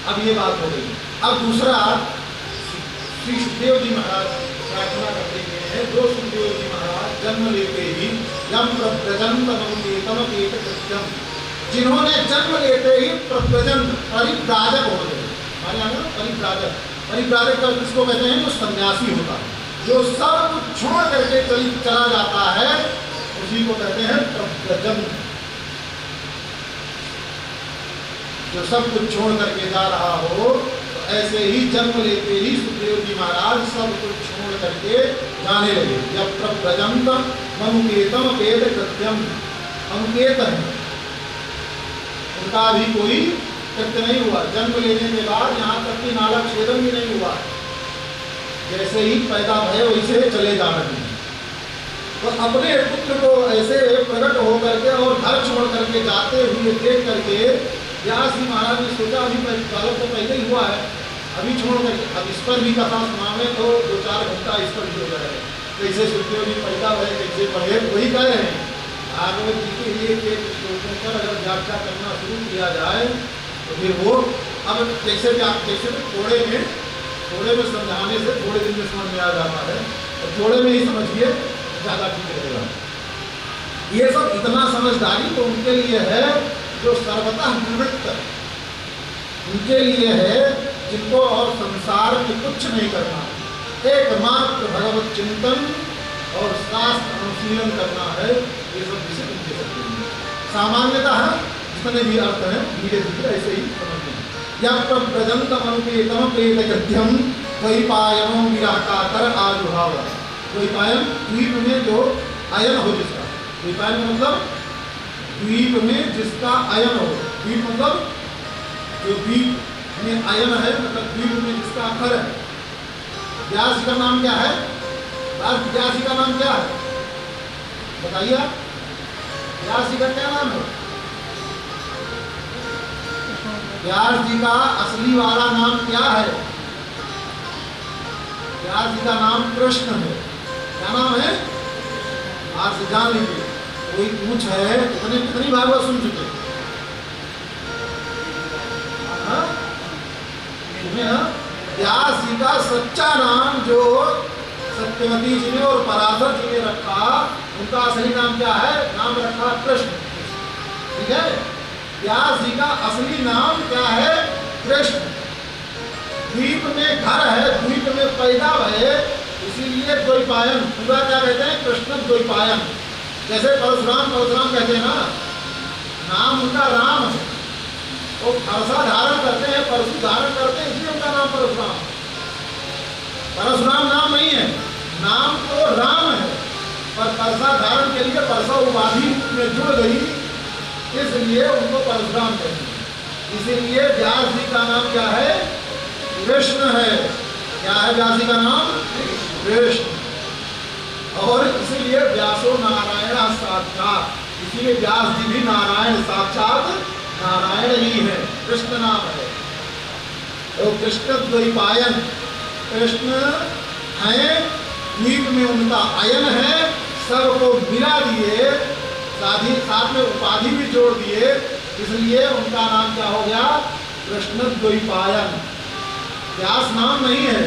अब ये बात हो गई। अब दूसरा, श्री सुखदेव जी महाराज प्रार्थना करते हैं, जो सुखदेव जी महाराज जन्म लेते ही यम प्रव्रजंतम कृत्यम, जिन्होंने जन्म लेते ही प्रव्रजंत परिव्राजक हो गए। हमारे यहाँ परिव्राजक का किसको कहते हैं, जो सन्यासी होता है, जो सब कुछ छोड़ करके चला जाता है, उसी को कहते हैं प्रव्रजंत। जो सब कुछ छोड़ करके जा रहा हो, तो ऐसे ही जन्म लेते ही सुखदेव जी महाराज सब कुछ छोड़ करके जाने लगे। जब प्रव्रजंत मनुकेतम वेद कृत्यम, अनुकेत है, उनका भी कोई कृत्य नहीं हुआ, जन्म लेने के बाद यहाँ तक कि नालक छेदन भी नहीं हुआ, जैसे ही पैदा भय वैसे चले जा रहे हैं। तो अपने पुत्र को ऐसे प्रकट होकर के और घर छोड़ करके जाते हुए देख करके व्यास जी महाराज ने सोचा, अभी बालक तो पहले ही हुआ है, अभी छोड़ करके अब इस पर भी कथा सुनावे तो 2-4 घंटा इस पर भी हो जाएगा। कैसे सुखदेव जी पैदा हुए, कैसे पढ़े, वही कह रहे हैं। भागवत जी के एक श्लोकों पर अगर व्याख्या करना शुरू किया जाए तो फिर वो, अब कैसे थोड़े में समझाने से थोड़े दिन में समझ में आ जाता है, और थोड़े में ही समझिए ज्यादा ठीक रहेगा। ये सब इतना समझदारी तो उनके लिए है जो सर्वतः निवृत्त, उनके लिए है जिनको और संसार में कुछ नहीं करना, एकमात्र भगवत चिंतन और शास्त्र अनुशीलन करना है। ये सब विषय उनके सकते हैं। सामान्यतः जितने भी अर्थ हैं धीरे धीरे ऐसे ही समझते हैं। या प्रजंतम अनुपेतम प्रेत गद्यम द्वैपायनो विराका कर आजुहाव। द्वैपायन द्वीप में जो अयन हो जिसका, द्वैपायन का मतलब द्वीप में जिसका अयन हो। द्वीप मतलब जो द्वीप में अयन है, मतलब द्वीप में जिसका अक्षर है। व्यास का नाम क्या है? व्यास जी का नाम क्या है बताइए? व्यास जी का क्या नाम है? व्यास जी का असली वाला नाम क्या है? व्यास जी का नाम कृष्ण है। क्या नाम है? आज से जान लीजिए। कोई पूछ है कितनी भागवत सुन चुके? व्यास जी का सच्चा नाम जो सत्यवती जी ने और पराशर जी ने रखा, उनका असली नाम क्या है? नाम रखा कृष्ण। ठीक है, व्यास जी का असली नाम क्या है? कृष्ण। द्वीप में घर है, द्वीप में पैदा है, इसीलिए द्वैपायन। पूरा क्या कहते हैं? कृष्ण द्वैपायन। जैसे परशुराम कहते हैं ना, नाम उनका राम है। वो परसा धारण करते हैं, परशु धारण करते हैं, इसलिए उनका नाम परशुराम। परशुराम नाम नहीं है, नाम तो राम है, पर परसा धारण के लिए परसा उपाधि में जुड़ गई, इसलिए उनको परशुराम कहते हैं। इसीलिए व्यास जी का नाम क्या है? कृष्ण है। क्या है व्यास जी का नाम? कृष्ण। और इसीलिए व्यासो नारायण साक्षात, इसीलिए व्यास जी भी नारायण साक्षात नारायण ही है, कृष्ण नाम है। तो कृष्ण द्वैपायन, कृष्ण है, द्वीप में उनका अयन है, सबको मिला दिए, साथ में उपाधि भी जोड़ दिए, इसलिए उनका नाम क्या हो गया? कृष्ण द्वैपायन। व्यास नाम नहीं है,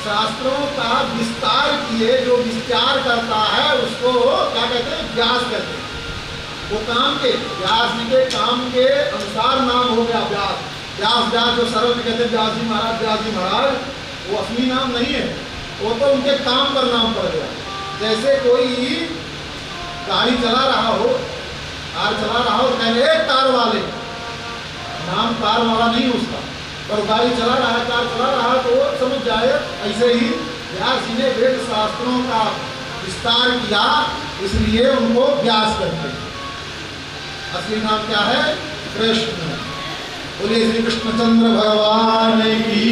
शास्त्रों का विस्तार किए जो विस्तार करता है उसको क्या कहते हैं? व्यास कहते हैं। वो काम के, व्यास जी के काम के अनुसार नाम हो गया व्यास। व्यास जो सरल में कहते हैं व्यास जी महाराज, वो असली नाम नहीं है, वो तो उनके काम पर नाम पड़ गया। जैसे कोई गाड़ी चला रहा हो, कार चला रहा हो, कहेंगे कार वाले, नाम कार वाला नहीं उसका, पर गाड़ी चला रहा है, कार चला रहा है, तो वो समझ जाए। ऐसे ही व्यास जी ने वेद शास्त्रों का विस्तार किया, इसलिए उनको व्यास कहते हैं। असली नाम क्या है? कृष्ण। बोलिए श्री कृष्णचंद्र भगवान की।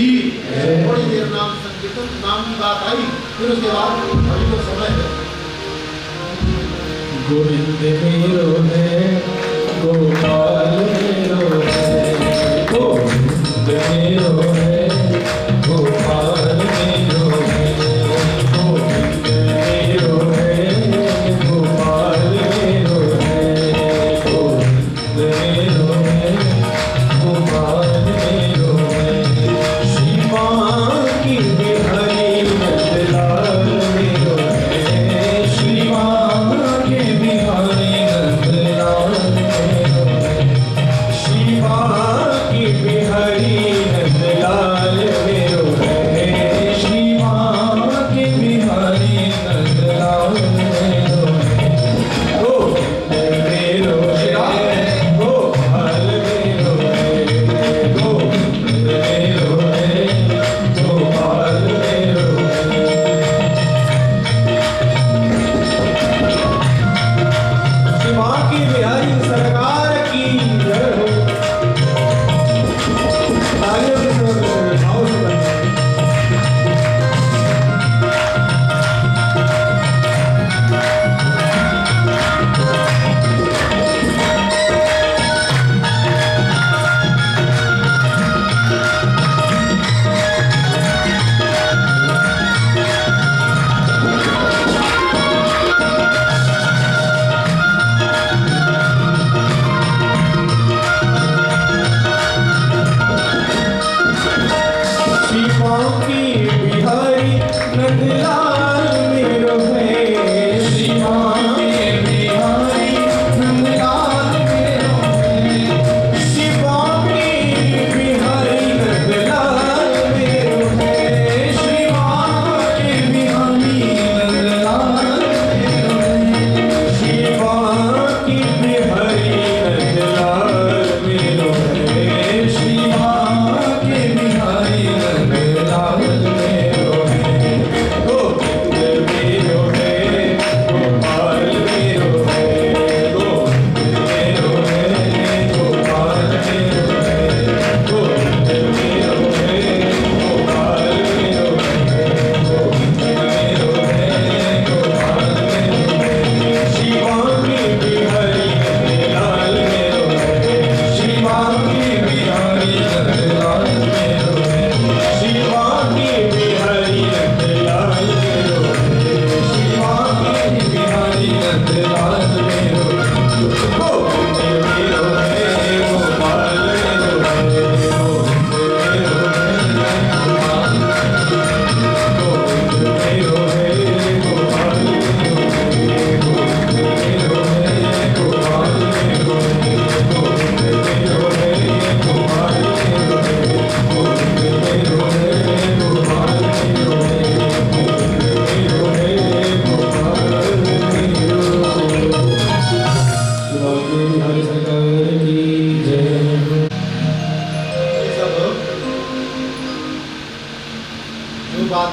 थोड़ी देर नाम संकीर्तन, नाम की बात आई, फिर उसके बाद अभी तो समय है। गोविंद मेरो है, गोपाल मेरो है, गोविंद मेरो है, गोपाल मेरो है, गोविंद मेरो है, गोपाल मेरो है, गोविंद मेरो है, गोपाल मेरो है, श्री माँ की बिहारी नंदलाल मेरो है, श्री माँ के बिहारी नंदलाल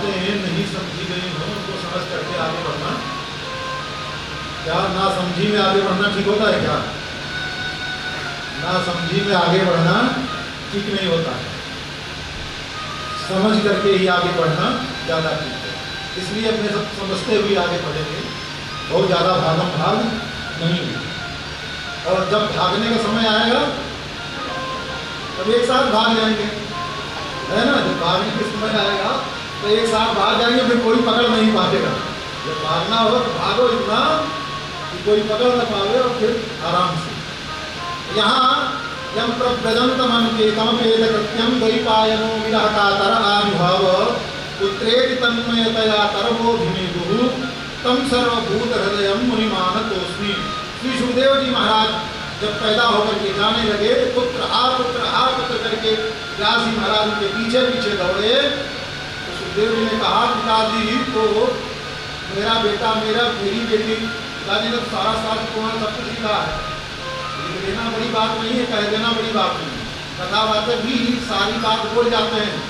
बातें नहीं समझी गई हों उनको समझ करके आगे बढ़ना, क्या ना समझी में आगे बढ़ना ठीक होता है क्या? ना समझी में आगे बढ़ना ठीक नहीं होता है, समझ करके ही आगे बढ़ना ज़्यादा ठीक है। इसलिए अपने सब समझते हुए आगे बढ़ेंगे, बहुत ज़्यादा भागम भाग नहीं है। और जब भागने का समय आएगा तब एक साथ भाग जाएंगे, है ना? जब भागने का समय आएगा तो एक साथ भाग जाएंगे, फिर कोई पकड़ नहीं पाएगा। जब भागना हो तो भागो इतना कि कोई पकड़ न पावे और फिर आराम से। यहाँ यम प्रव्रजंतमन के तमपेद कृत्यम द्वैपायनो विरह कातर आविर्भाव पुत्रेति तन्मयतया तरबोधिमेगुः तम सर्वभूत हृदयम मुनिमानतोस्मि। श्री सुखदेव जी महाराज जब पैदा होकर के जाने लगे, पुत्र पुत्र करके व्यास जी महाराज उनके पीछे पीछे दौड़े, तो सुखदेव जी ने कहा पिताजी तो मेरा बेटा मेरी बेटी, पिताजी ने तो सारा शास्त्र सब कुछ लिखा है, लिख देना बड़ी बात नहीं है, कह देना बड़ी बात नहीं है। कथावाचक भी सारी बात बोल जाते हैं,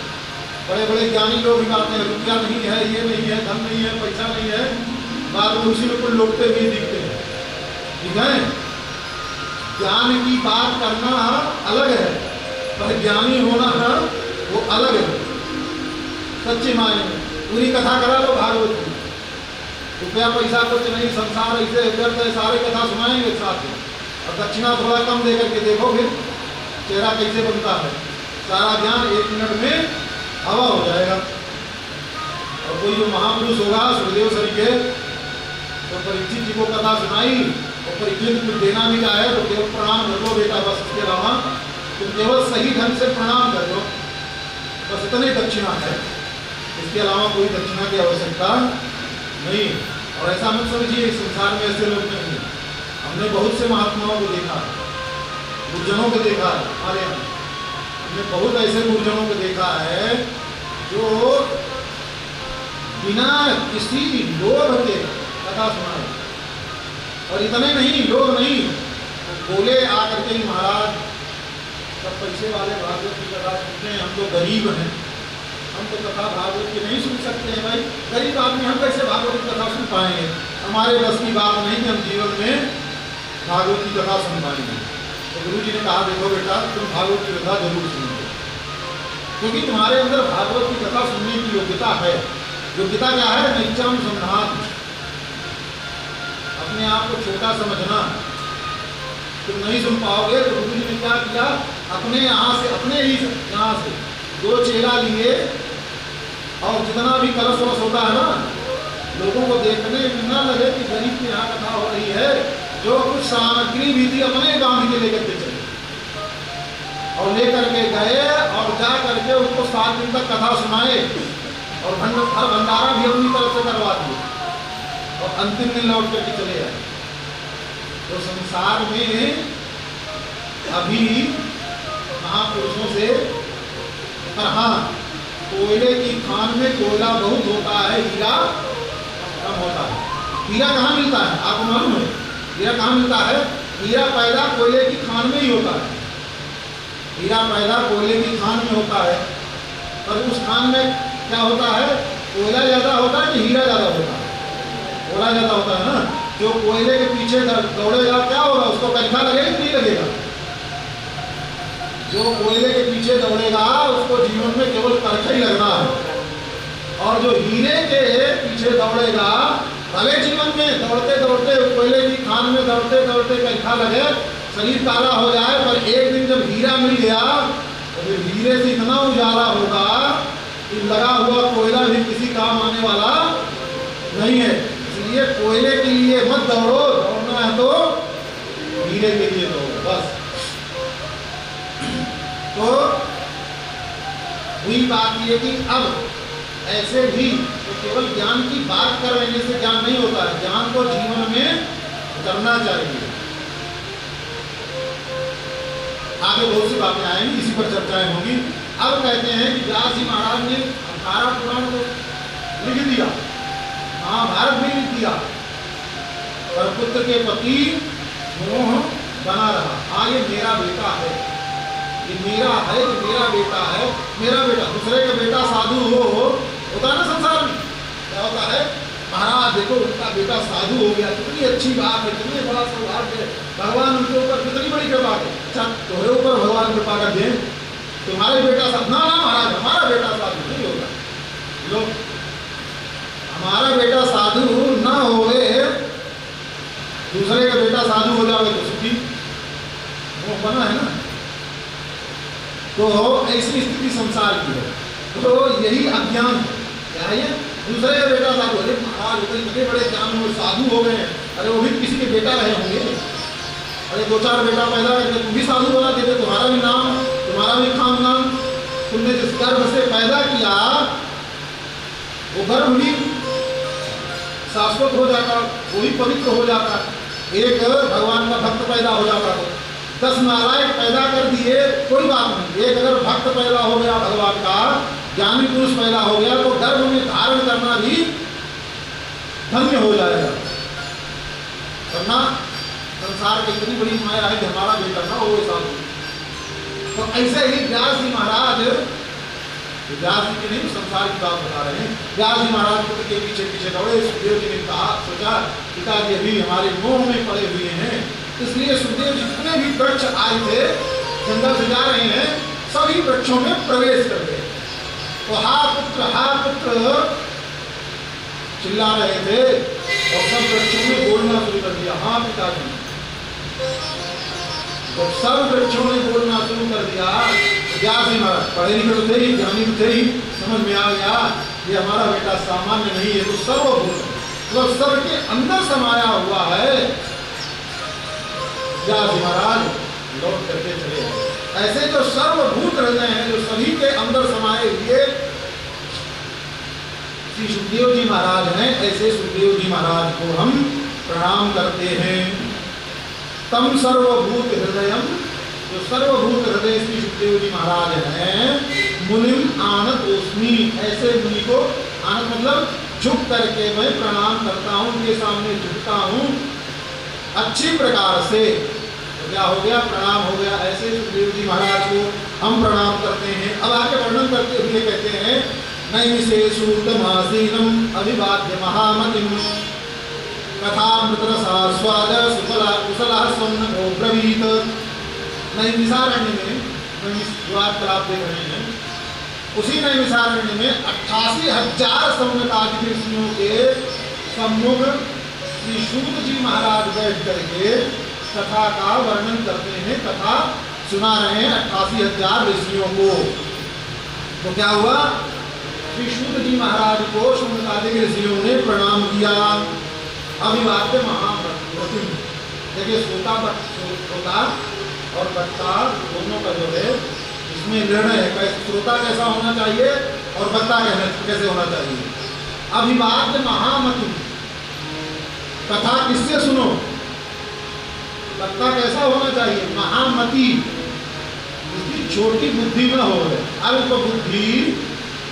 बड़े बड़े ज्ञानी लोग भी कहते हैं रुपया नहीं है, ये नहीं है, धन नहीं है, पैसा नहीं है, बाद में उसी में कुछ लौटते हुए दिखते हैं। ठीक है, ज्ञान की बात करना अलग है, पर ज्ञानी होना वो अलग है। सच्चे मायने में पूरी कथा करा लो भागवत की, रुपया पैसा कुछ नहीं, संसार ऐसे व्यर्थ है, सारे कथा सुनाएंगे साथ में, और दक्षिणा थोड़ा कम दे करके देखो फिर चेहरा कैसे बनता है, सारा ज्ञान 1 मिनट में हवा हो जाएगा। और कोई जो महापुरुष होगा सुखदेव सर के, तो परीक्षित जी को कथा सुनाई और परीक्षित कुछ देना भी चाहे तो केवल प्रणाम कर लो बेटा, बस इसके अलावा तुम केवल सही ढंग से प्रणाम कर लो, बस इतनी दक्षिणा है, इसके अलावा कोई दक्षिणा की आवश्यकता नहीं। और ऐसा मत समझिए इस संसार में ऐसे लोग नहीं हैं, हमने बहुत से महात्माओं को देखा है, गुरुजनों को देखा है, हमारे यहाँ हमने बहुत ऐसे गुरुजनों को देखा है जो बिना किसी लोभ के कथा सुनाए, और इतने नहीं लोग नहीं तो बोले आकर के महाराज सब पैसे वाले भागवत की कथा सुनते हैं, हम तो गरीब हैं, हम तो कथा भागवत की नहीं सुन सकते हैं। भाई गरीब आदमी हम कैसे भागवत की कथा सुन पाएंगे, हमारे बस की बात नहीं कि हम जीवन में भागवत की कथा सुन पाएंगे। तो गुरु जी ने कहा देखो बेटा तुम भागवत की कथा जरूर सुनोगे, क्योंकि तुम्हारे अंदर भागवत की कथा सुनने की योग्यता है। योग्यता क्या है? नित्यम संधान, अपने आप को छोटा समझना। तुम नहीं सुन पाओगे तो गुरु जी ने क्या किया, अपने यहाँ से अपने ही यहाँ से 2 चेला लिए, और जितना भी कलश वलश होता है ना, लोगों को देखने में न लगे कि गरीब की यहाँ कथा हो रही है, जो कुछ सामग्री भी थी अपने बांध के लेकर के चले, और लेकर के गए और जा करके उनको 7 दिन तक कथा सुनाए, और भंडारा भी अपनी तरफ से करवा दिए, और अंतिम दिन लौट करके चले आए। तो संसार में अभी महापुरुषों से, पर हाँ कोयले की खान में कोयला बहुत होता है, हीरा कम होता है। हीरा कहाँ मिलता है आपको मालूम है? हीरा कहाँ मिलता है? हीरा पैदा कोयले की खान में ही होता है, हीरा पैदा कोयले की खान में होता है, पर उस खान में क्या होता है? कोयला ज़्यादा होता है कि हीरा ज़्यादा होता है? कोयला ज़्यादा होता है ना। जो कोयले के पीछे दौड़ेगा क्या होगा, उसको कलखा लगेगा कि नहीं लगेगा? जो कोयले के पीछे दौड़ेगा उसको जीवन में केवल कलखा ही लगना है, और जो हीरे के पीछे दौड़ेगा भले जीवन में दौड़ते दौड़ते कोयले की खान में दौड़ते दौड़ते कलखा लगे, शरीर काला हो जाए, पर एक दिन जब हीरा मिल गया तो फिर हीरे से इतना उजाला होगा कि लगा हुआ कोयला भी किसी काम आने वाला नहीं है। इसलिए कोयले के लिए मत दौड़ो, दौड़ना है तो हीरे के लिए दौड़ो बस। तो हुई बात ये कि अब ऐसे भी तो केवल ज्ञान की बात कर लेने से ज्ञान नहीं होता है, ज्ञान को जीवन में करना चाहिए। आगे बहुत सी बातें आएंगी, इसी पर चर्चाएं होंगी। अब कहते हैं कि व्यास जी महाराज ने 18 पुराण को लिख दिया, महाभारत भी लिख दिया, पर पुत्र के प्रति मोह बना रहा। हाँ ये मेरा बेटा है, ये मेरा है, ये मेरा बेटा है, मेरा बेटा। दूसरे का बेटा साधु हो होता है ना संसार में। क्या होता है, महाराज देखो उनका बेटा साधु हो गया, कितनी अच्छी बात है, कितनी बड़ा सौभाग्य है, भगवान उनके ऊपर कितनी बड़ी कृपा है। अच्छा तुम्हारे ऊपर भगवान कृपा कर दे, तुम्हारे बेटा साधु ना महाराज, हमारा बेटा साधु नहीं होगा। लोग हमारा बेटा साधु ना होवे, दूसरे का बेटा साधु हो जावे तो सुखी, वो बना है ना। तो ऐसी स्थिति संसार की है। तो यही अज्ञान क्या है, ये दूसरे का बेटा साधु, अरे महाराज इतने बड़े ज्ञान हो साधु हो गए, अरे वो भी किसी के बेटा रहे होंगे, अरे 2-4 बेटा पैदा करके तुम भी साधु बना देते, तुम्हारा भी नाम, तुम्हारा भी खानदान, तुमने जिस गर्भ से पैदा किया वो गर्भ भी शाश्वत हो जाता, वो भी पवित्र हो जाता। एक भगवान का भक्त पैदा हो जाता तो 10 नारायण पैदा कर दिए कोई बात नहीं, एक अगर भक्त पैदा हो गया भगवान का, ज्ञानी पुरुष पैदा हो गया तो गर्भ में धारण करना भी धन्य हो जाएगा। वरना संसार की इतनी बड़ी माया है कि हमारा बेटा ना हो साधु। तो ऐसे ही व्यास जी महाराज, व्यास जी की नहीं संसार की बात बता रहे हैं, व्यास जी महाराज पुत्र के पीछे पीछे दौड़े। सुखदेव जी ने कहा, सोचा पिताजी अभी हमारे मोह में पड़े हुए हैं, इसलिए सुखदेव जितने भी वृक्ष आए थे जंगल से जा रहे हैं, सभी वृक्षों में प्रवेश कर गए। तो हा पुत्र चिल्ला रहे थे और सब वृक्षों में बोलना शुरू कर दिया, हाँ पिताजी। तो सब वृक्षों ने बोलना शुरू कर दिया। व्यास जी महाराज पढ़े लिखे तो थे ही, ज्ञानी तो थे ही, समझ में आ गया ये हमारा बेटा सामान्य नहीं है, तो सर्वभूत तो सबके अंदर समाया हुआ है। व्यास जी महाराज लौट करके चले गए। ऐसे जो सर्वभूत हृदय हैं, जो सभी के अंदर समाये हुए श्री सुखदेव जी महाराज हैं, ऐसे सुखदेव जी महाराज को हम प्रणाम करते हैं। तम सर्वभूत हृदयम, जो सर्वभूत हृदय श्री सुखदेव जी महाराज हैं, मुनिम आनत ओस्मी, ऐसे मुनि को, आनत मतलब झुक करके मैं प्रणाम करता हूँ, उनके सामने झुकता हूँ अच्छी प्रकार से। तो क्या हो गया, प्रणाम हो गया। ऐसे सुखदेव जी महाराज को हम प्रणाम करते हैं। अब आगे वर्णन करते हुए कहते हैं, नैमिषेषूर्धमासीनम अभिवाद्य महामतिम कथामृत रसास्वाद कुशला स्वर्ण ब्रवीत। नैमिषारण्य में, जो आप देख रहे हैं, उसी नैमिषारण्य में 88,000 सौनकादि ऋषियों के सम्मुख श्री सूत जी महाराज बैठ करके कथा का वर्णन करते हैं, कथा सुना रहे हैं 88,000 ऋषियों को। तो क्या हुआ, श्री सूत जी महाराज को सौनकादि ऋषियों ने प्रणाम किया। अभिवाद्य महामतिम, देखिए श्रोता और वक्ता दोनों का जो है इसमें निर्णय है, श्रोता कैसा होना चाहिए और वक्ता कैसे होना चाहिए। अभिवाद्य महामतिम, कथा किससे सुनो, वक्ता कैसा होना चाहिए, महामति, इसकी छोटी बुद्धि न हो, अल्प बुद्धि।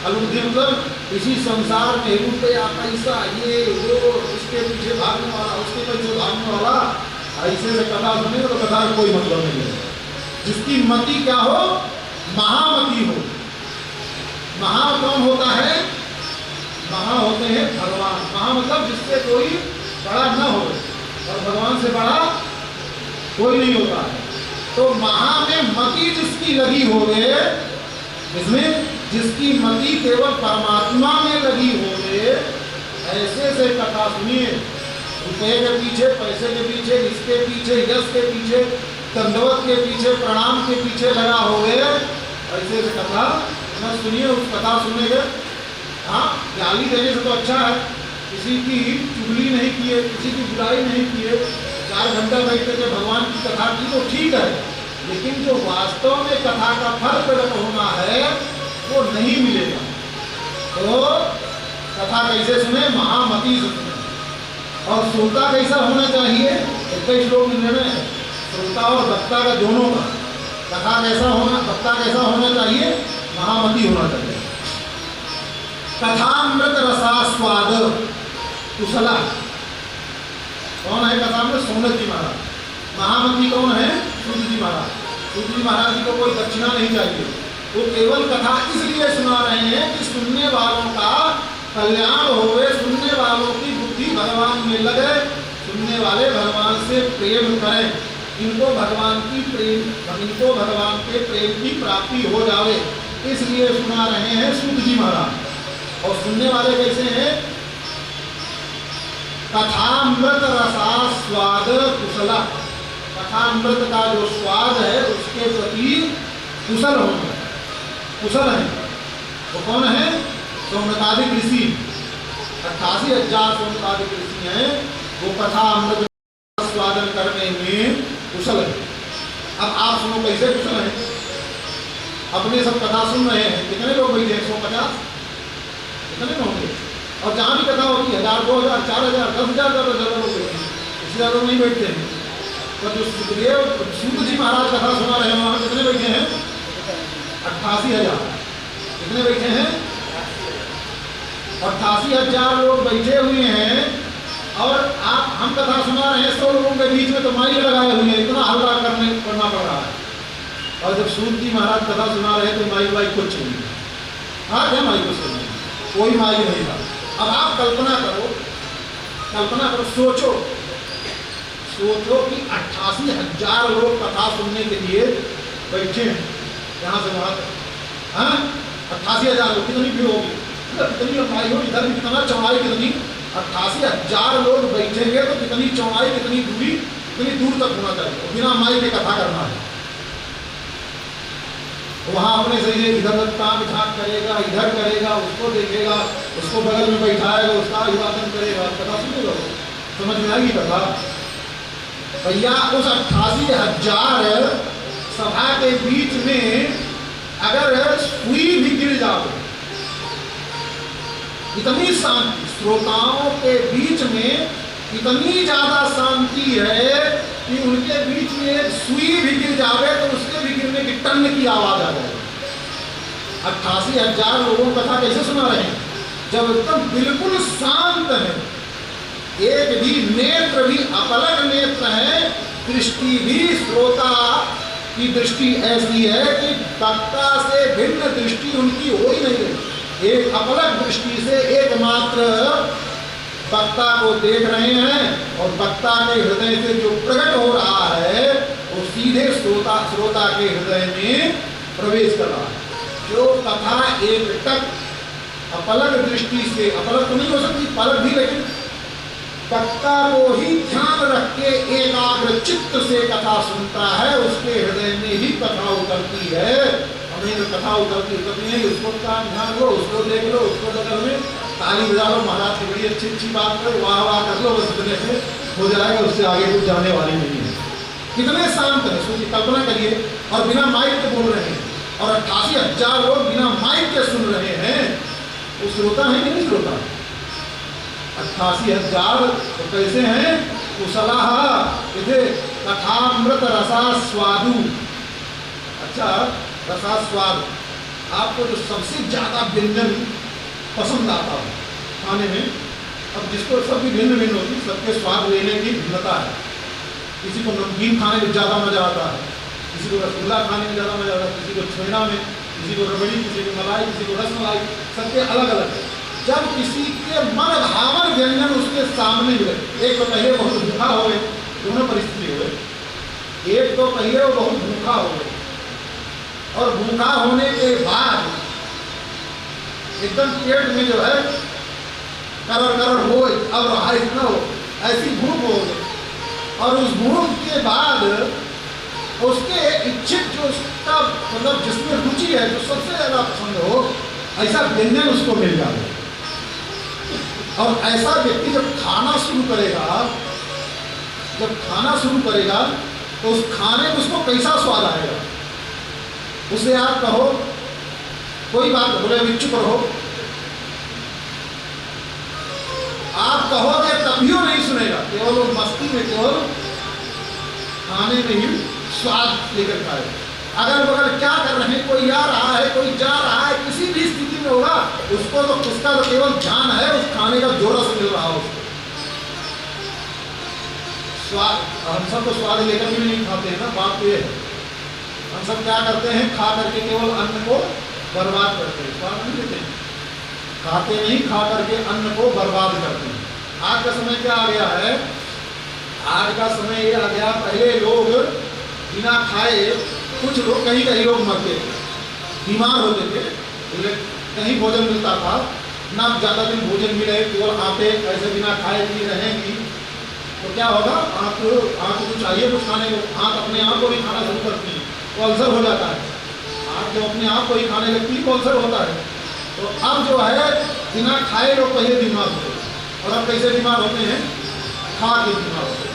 अल्प बुद्धि मतलब इसी संसार में रुपया पैसा ये वो, इसके पीछे भागने वाला, उसके पीछे भागने वाला, ऐसे से कथा सुनेगा तो कथा का कोई मतलब नहीं है। जिसकी मति क्या हो, महामति हो। महा कौन होता है, महा होते हैं भगवान। महा मतलब जिससे कोई बड़ा न हो, और भगवान से बड़ा कोई नहीं होता है। तो महा में मति जिसकी लगी हो गए, इसमें जिसकी मति केवल परमात्मा में लगी हो गए, ऐसे से कथा सुनिए। रुपये के पीछे, पैसे के पीछे, इसके पीछे, यश के पीछे, दंडवत के पीछे, प्रणाम के पीछे लगा हो गए, ऐसे से कथा न सुनिए। उस कथा सुनने के, हाँ गाली देने से तो अच्छा है, किसी की चुगली नहीं किए, किसी की बुराई नहीं किए, 4 घंटा बैठ करके भगवान की कथा की तो ठीक है, लेकिन जो वास्तव में कथा का फल प्रकट होना है वो नहीं मिलेगा। तो कथा कैसे सुने, महामति से सुने। और श्रोता कैसा होना चाहिए, 21 श्लोक में निर्णय है, श्रोता और वक्ता का दोनों का। कथा कैसा होना, वक्ता कैसा होना चाहिए, महामति होना चाहिए। कथामृत रसास्वाद कुशला, कौन है कथा में, सोनक जी महाराज। महामति कौन है, सूत जी महाराज। सूत जी महाराज जी को कोई दक्षिणा नहीं चाहिए, वो केवल कथा इसलिए सुना रहे हैं कि सुनने वालों का कल्याण होवे, सुनने वालों की बुद्धि भगवान में लगे, सुनने वाले भगवान से प्रेम करें, इनको भगवान के प्रेम की प्राप्ति हो जावे, इसलिए सुना रहे हैं सूत जी महाराज। और सुनने वाले कैसे हैं? कथामृत रसास्वाद कुशला, कथामृत का जो स्वाद है उसके प्रति कुशल होंगे, कुशल है। वो कौन है? सौनकादिक ऋषि, 88,000 सौनकादिक ऋषि हैं, वो कथामृत स्वादन करने में कुशल है। अब आप सुनो कैसे कुशल है। अपने सब कथा सुन रहे हैं, कितने लोग बैठे हैं? 150, कितने होंगे? और जहाँ भी कथा होती है 1000, 2000, 4000, 10,000 ज़्यादा लोग बैठे हैं, इससे ज़्यादा नहीं बैठते हैं। तो जो सूत जी महाराज कथा सुना रहे हैं वहाँ कितने बैठे हैं? 88,000। कितने बैठे हैं? 88,000 लोग बैठे हुए हैं। और आप हम कथा सुना रहे हैं 100 लोगों के बीच में, तो माइक लगाए हुए हैं, इतना हल्ला करना पड़ रहा है। और जब सूत जी महाराज कथा सुना रहे तो माइक कुछ नहीं, हाँ क्या माइक कुछ नहीं, कोई माइक नहीं था। अब आप कल्पना करो, सोचो कि 88,000 लोग कथा सुनने के लिए बैठे हैं यहाँ से वहाँ तक। हाँ, 88,000 लोग, कितनी भीड़ होगी, कितनी लंबाई होगी, इधर कितना चौड़ाई, कितनी 88,000 लोग बैठेंगे तो कितनी चौड़ाई, कितनी दूरी, कितनी दूर तक होना चाहिए, बिना माइक के कथा करना है। वहाँ अपने से इधर ताक झाँक करेगा, इधर करेगा, उसको देखेगा, उसको बगल में बैठाएगा, उसका अभिवादन करेगा, कथा सुनेगा, समझ में आएगी कथा। भैया उस 88,000 सभा के बीच में अगर सुई भी गिर जाए, इतनी शांति, श्रोताओं के बीच में इतनी ज्यादा शांति है कि उनके बीच में एक सुई भी गिर जावे तो उसके भी गिरने की टन की आवाज आ जाएगी। 88,000 लोगों कथा कैसे सुना रहे हैं? जब एकदम बिल्कुल शांत है, एक भी नेत्र भी अपलक नेत्र है, दृष्टि भी श्रोता की दृष्टि ऐसी है कि वक्ता से भिन्न दृष्टि उनकी हो ही नहीं रही। एक अपलक दृष्टि से एकमात्र वक्ता को देख रहे हैं और वक्ता के हृदय से जो प्रकट हो रहा है वो सीधे श्रोता के हृदय में प्रवेश कर रहा है। जो कथा एक टक अपलक दृष्टि से, अपलक तो नहीं हो सकती पलक भी, लेकिन वक्ता को ही ध्यान रख के एकाग्र चित्त से कथा सुनता है, उसके हृदय में ही कथा उतरती है। हमें कथा उतरती नहीं, उसको ध्यान लो, उसको देख लो, उसको बगल में ताली बजा लो, महाराज की बड़ी अच्छी बात करो, वाह वाह कर लो, बस इतने से हो जाएगा, उससे आगे कुछ जाने वाली नहीं है। कितने शांत है, सोचिए, कल्पना करिए, और बिना माइक के बोल रहे हैं, और 88,000 लोग बिना माइक के सुन रहे हैं। वो श्रोता है कि नहीं श्रोता? 88,000 तो कैसे हैं? कुशलाः इति कथामृत रसास्वादु। अच्छा, रसास्वाद, आपको जो सबसे ज्यादा व्यंजन पसंद आता हो खाने में, अब जिसको सब भी भिन्न भिन्न होती, सबके स्वाद लेने की भिन्नता है। किसी को नमकीन खाने में ज़्यादा मजा आता है, किसी को रसगुल्ला खाने में ज़्यादा मजा आता है, किसी को छेना में, किसी को रबड़ी, किसी को मलाई, किसी को रसमलाई, सबके अलग अलग है। जब किसी के मन भावन व्यंजन उसके सामने हुए, एक तो पहले बहुत भूखा हो गए, दोनों परिस्थिति हुए। एक तो पहले वो बहुत भूखा हो गए, और भूखा होने के बाद एकदम पेट में जो है करड़ हो, अब रहा इतना हो, ऐसी भूख हो गई। और उस भूख के बाद उसके इच्छित जो उसका मतलब जिसमें रुचि है, जो सबसे ज्यादा पसंद हो, ऐसा व्यंजन उसको मिल जाए। और ऐसा व्यक्ति जब खाना शुरू करेगा तो उस खाने में उसको कैसा स्वाद आएगा। उसे आप कहो कोई बात बोले अभी चुप रहो, आप कहोगे तभी वो नहीं सुनेगा, केवल वो मस्ती में, केवल खाने में ही स्वाद लेकर खाएगा। अगर बगल क्या कर रहे हैं, कोई आ रहा है, कोई जा रहा है, किसी भी स्थिति में होगा, उसको तो उसका तो केवल ध्यान है उस खाने का, जोर से मिल रहा उसको स्वाद। हम सब तो स्वाद लेकर भी नहीं खाते हैं ना, बात ये है। हम सब क्या करते हैं, खा करके केवल अन्न को बर्बाद करते हैं, स्वाद नहीं लेते हैं, खाते नहीं, खा करके अन्न को बर्बाद करते हैं। आज का समय क्या आ गया है, आज का समय ये आ गया, पहले लोग बिना खाए, कुछ लोग कहीं लोग मरते थे, बीमार होते थे, कहीं भोजन मिलता था ना, ज़्यादा दिन भोजन मिले, केवल आटे ऐसे बिना खाए पिए रहेंगी तो क्या होगा, आँख को चाहिए कुछ खाने को, आँख अपने आप को भी खाना शुरू करती है तो अल्सर हो जाता है, आँख जब अपने आप को ही खाने लगती है तो अल्सर होता है। तो अब जो है बिना खाए लोग पहले बीमार होते हैं, और अब कैसे बीमार होते हैं, खा के बीमार होते हैं,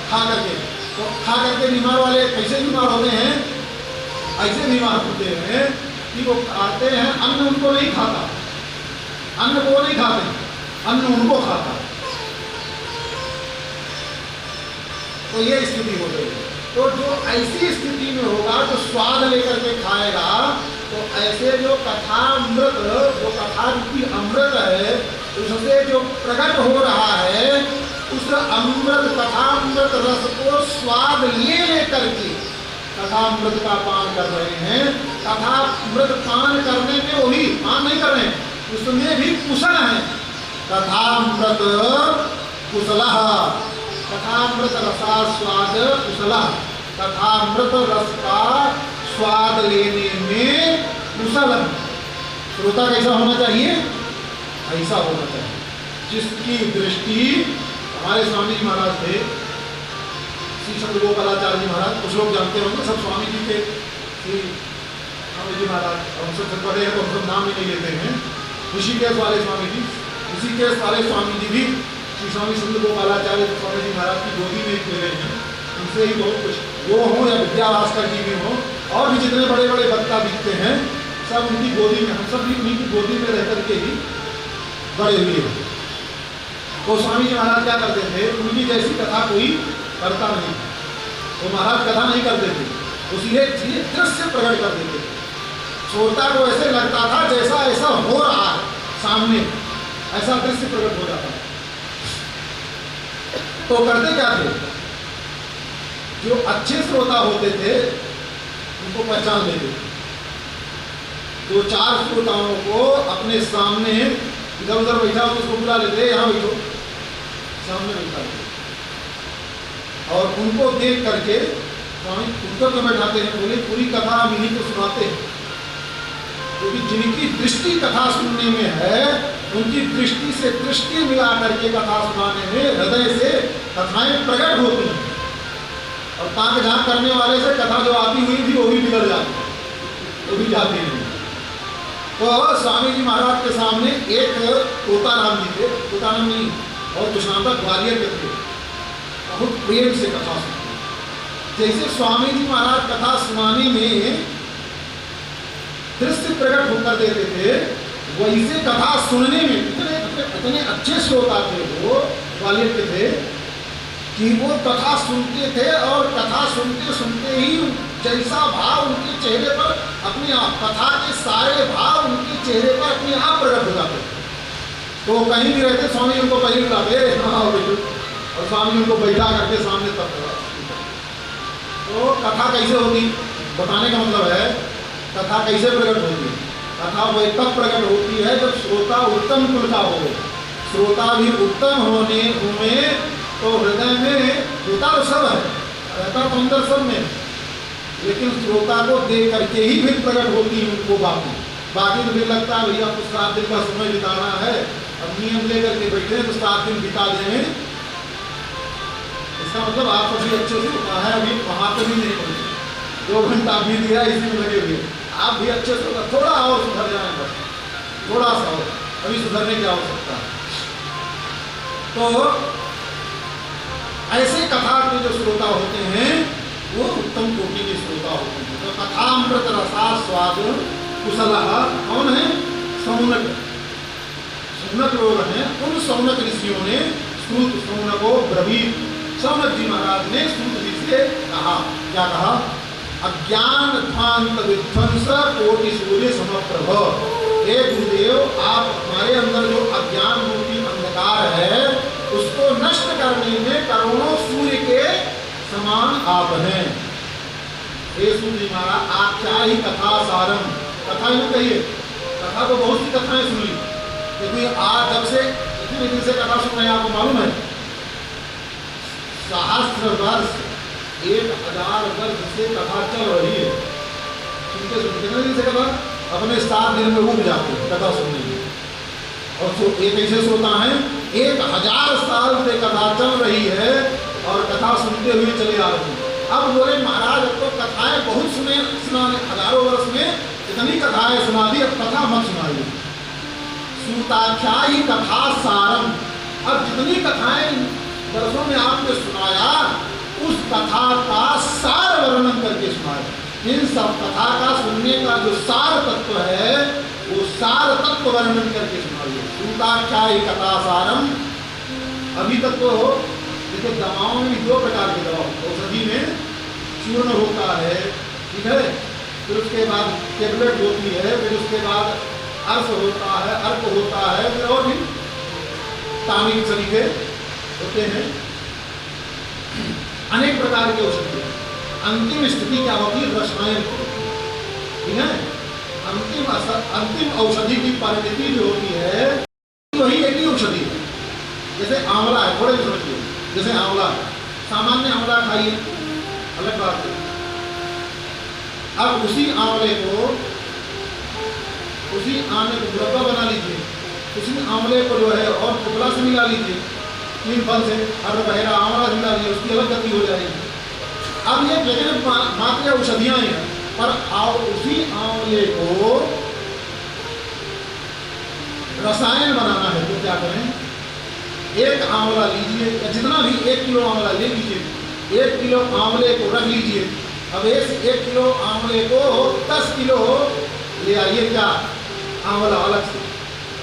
खा करके, तो खा करके बीमार वाले कैसे बीमार होते हैं, ऐसे बीमार होते हैं कि वो खाते हैं, अन्न उनको नहीं खाता, अन्न को नहीं खाते, अन्न उनको खाता। तो ये स्थिति हो गई। तो जो ऐसी स्थिति में होगा, जो स्वाद लेकर के खाएगा, तो ऐसे जो कथामृत, जो कथा रूपी अमृत है, उससे जो प्रकट हो रहा है, उस अमृत कथामृत रस को स्वाद ले लेकर के कथामृत का पान कर रहे हैं। कथामृत पान करने में वही पान नहीं कर रहे हैं, उसमें भी कुशल है। कथामृत कुशलः, कथामृत रसा स्वाद कुशलः, कथामृत रस का स्वाद लेने में कुशल है। श्रोता कैसा होना चाहिए, ऐसा होना चाहिए जिसकी दृष्टि, हमारे स्वामी जी महाराज थे, श्री संत गोपालाचार्य जी महाराज, कुछ लोग जानते होंगे, सब स्वामी जी थे, श्री स्वामी जी महाराज, हम सब बड़े हैं तो हम सब नाम ही नहीं लेते हैं। ऋषिकेश वाले स्वामी जी, ऋषिकेश वाले स्वामी जी भी श्री स्वामी संत गोपालाचार्य स्वामी जी महाराज की गोदी में मिले हैं, उनसे ही बहुत कुछ, वो हों या विद्याभास्कर जी भी हों, और भी जितने बड़े बड़े वक्ता दिखते हैं, सब उनकी गोदी में, हम सब भी उन्हीं की गोदी में रह करके ही बड़े हुए हैं। तो स्वामी जी महाराज क्या करते थे, उनकी जैसी कथा कोई करता नहीं, वो महाराज कथा नहीं करते थे, वो सीधे दृश्य प्रकट कर देते थे। श्रोता को ऐसे लगता था जैसा ऐसा हो रहा है सामने, ऐसा दृश्य प्रकट हो जाता है। तो करते क्या थे, जो अच्छे श्रोता होते थे उनको पहचान लेते थे, दो चार श्रोताओं को अपने सामने इधर उधर बैठा हो तो उसको बुला लेते, यहाँ बैठो, सामने बैठा लेते, और उनको देख करके स्वामी उनको तो बैठाते हैं, बोले पूरी कथा हम इन्हीं को सुनाते हैं, क्योंकि जिनकी दृष्टि कथा सुनने में है, उनकी दृष्टि से दृष्टि मिला करके कथा सुनाने में हृदय से कथाएं प्रकट होती हैं, और ताक झांक करने वाले से कथा जो आती हुई थी वो भी बिगड़ जाती है, वो भी जाती नहीं। तो स्वामी जी महाराज के सामने एक तोताराम जी थे, तोताराम नहीं और कुछ नाम था, ग्वालियर के थे, बहुत प्रेम से कथा सुनते। जैसे स्वामी जी महाराज कथा सुनाने में दृश्य प्रकट होकर देते थे, वैसे कथा सुनने में इतने अच्छे श्रोता थे वो, ग्वालियर के थे, कि वो कथा सुनते थे, और कथा सुनते सुनते ही जैसा भाव उनके चेहरे पर अपने आप, कथा के सारे भाव उनके चेहरे पर अपने आप प्रकट हो जाते। तो कहीं भी रहते स्वामी उनको पहले बुलाते, हाँ बेटो, और स्वामी उनको बैठा करके सामने तब। तो कथा कैसे होती, बताने का मतलब है कथा कैसे प्रकट होती है। कथा वही तब प्रकट होती है जब श्रोता उत्तम कुल का हो। श्रोता भी उत्तम होने हुए तो हृदय में, श्रोता तो सब है, रहता तो अंदर सब में, लेकिन श्रोता को देख करके ही फिर प्रकट होती है उनको बाकी तो फिर लगता है भैया कुछ 7 दिन का समय बिताना है, अब नियम लेकर के बैठे तो 7 दिन बिता देंगे। इसका मतलब आप सभी अच्छे से होता है, अभी वहाँ पे भी नहीं पहुँचे, 2 घंटा बीत गया इसी में लगे हुए, आप भी अच्छे से थोड़ा और सुधर जाए, बस थोड़ा सा और, अभी सुधरने की आवश्यकता है। तो ऐसे कथा के जो श्रोता होते हैं वो उत्तम कोटि के श्रोता होते हैं। तो कथामृत रसा स्वाद कुशलः कौन है, सौनक, सौनक लोग हैं। उन सौनक ऋषियों ने सूत सौनको ब्रवीत, सौनक जी महाराज ने सूत जी से कहा, क्या कहा, अज्ञान ध्वांत विध्वंस कोटि सूर्य समप्रभ। हे गुरुदेव, आप हमारे अंदर जो अज्ञान रूपी अंधकार है उसको नष्ट करने में करोड़ों सूर्य के समान आप हैं। हे सुन जी महाराज, आख्या ही कथा सारम, कथा यूँ कहिए, कथा तो बहुत सी कथाएं सुन ली, क्योंकि आज जब से इतने दिन से कथा सुन रहे हैं, आपको मालूम है सहस्त्र वर्ष 1000 वर्ष से कथा चल रही है। सुनते सुनते कितने दिन से कथा, अपने 7 दिन में उग जाते हैं कथा सुनने में। और जो एक ऐसे सोता है 1000 साल से कथा चल रही है और कथा सुनते हुए चले आ रहे हैं। अब बोले महाराज अब तो कथाएं बहुत सुनाने, हजारों वर्ष में इतनी कथाएं सुना दी, अब कथा मत सुनाइए। सूताख्या ही कथा सारम, अब जितनी कथाएं वर्षों में आपने सुनाया उस कथा का सार वर्णन करके सुनाया। इन सब कथा का सुनने का जो सार तत्व है वो सार तत्व वर्णन करके सुनाइए। सूताख्या ही कथा सारम। अभी तक तो देखो दवाओं में भी 2 प्रकार की दवा, औषधि में चूर्ण होता है, ठीक है, फिर उसके बाद टेबलेट होती है, फिर उसके बाद अर्स होता है, अर्क होता है, फिर और भी तामिल तरीके होते हैं, अनेक प्रकार की औषधि। अंतिम स्थिति क्या होती है? रसायन, ठीक है। अंतिम औषधि की परिणति जो होती है वही एक ही औषधि है। जैसे आंवला है, थोड़े समझिए, जैसे आंवला, सामान्य आंवला खाइए, अलग बात है। अब उसी आंवले को मुरब्बा बना लीजिए, उसी आंवले को जो है और टुकड़ा से मिला लीजिए, 3 फल से, हर बहेरा आंवला मिला लीजिए, उसकी अलग गति हो जाएगी। अब ये लेकिन मात्र औषधियाँ हैं, पर उसी आंवले को रसायन बनाना है तो क्या करें? 1 आंवला लीजिए, या जितना भी 1 किलो आंवला ले लीजिए, 1 किलो आंवले को रख लीजिए। अब इस 1 किलो आंवले को 10 किलो ले आइए, क्या आंवला अलग से।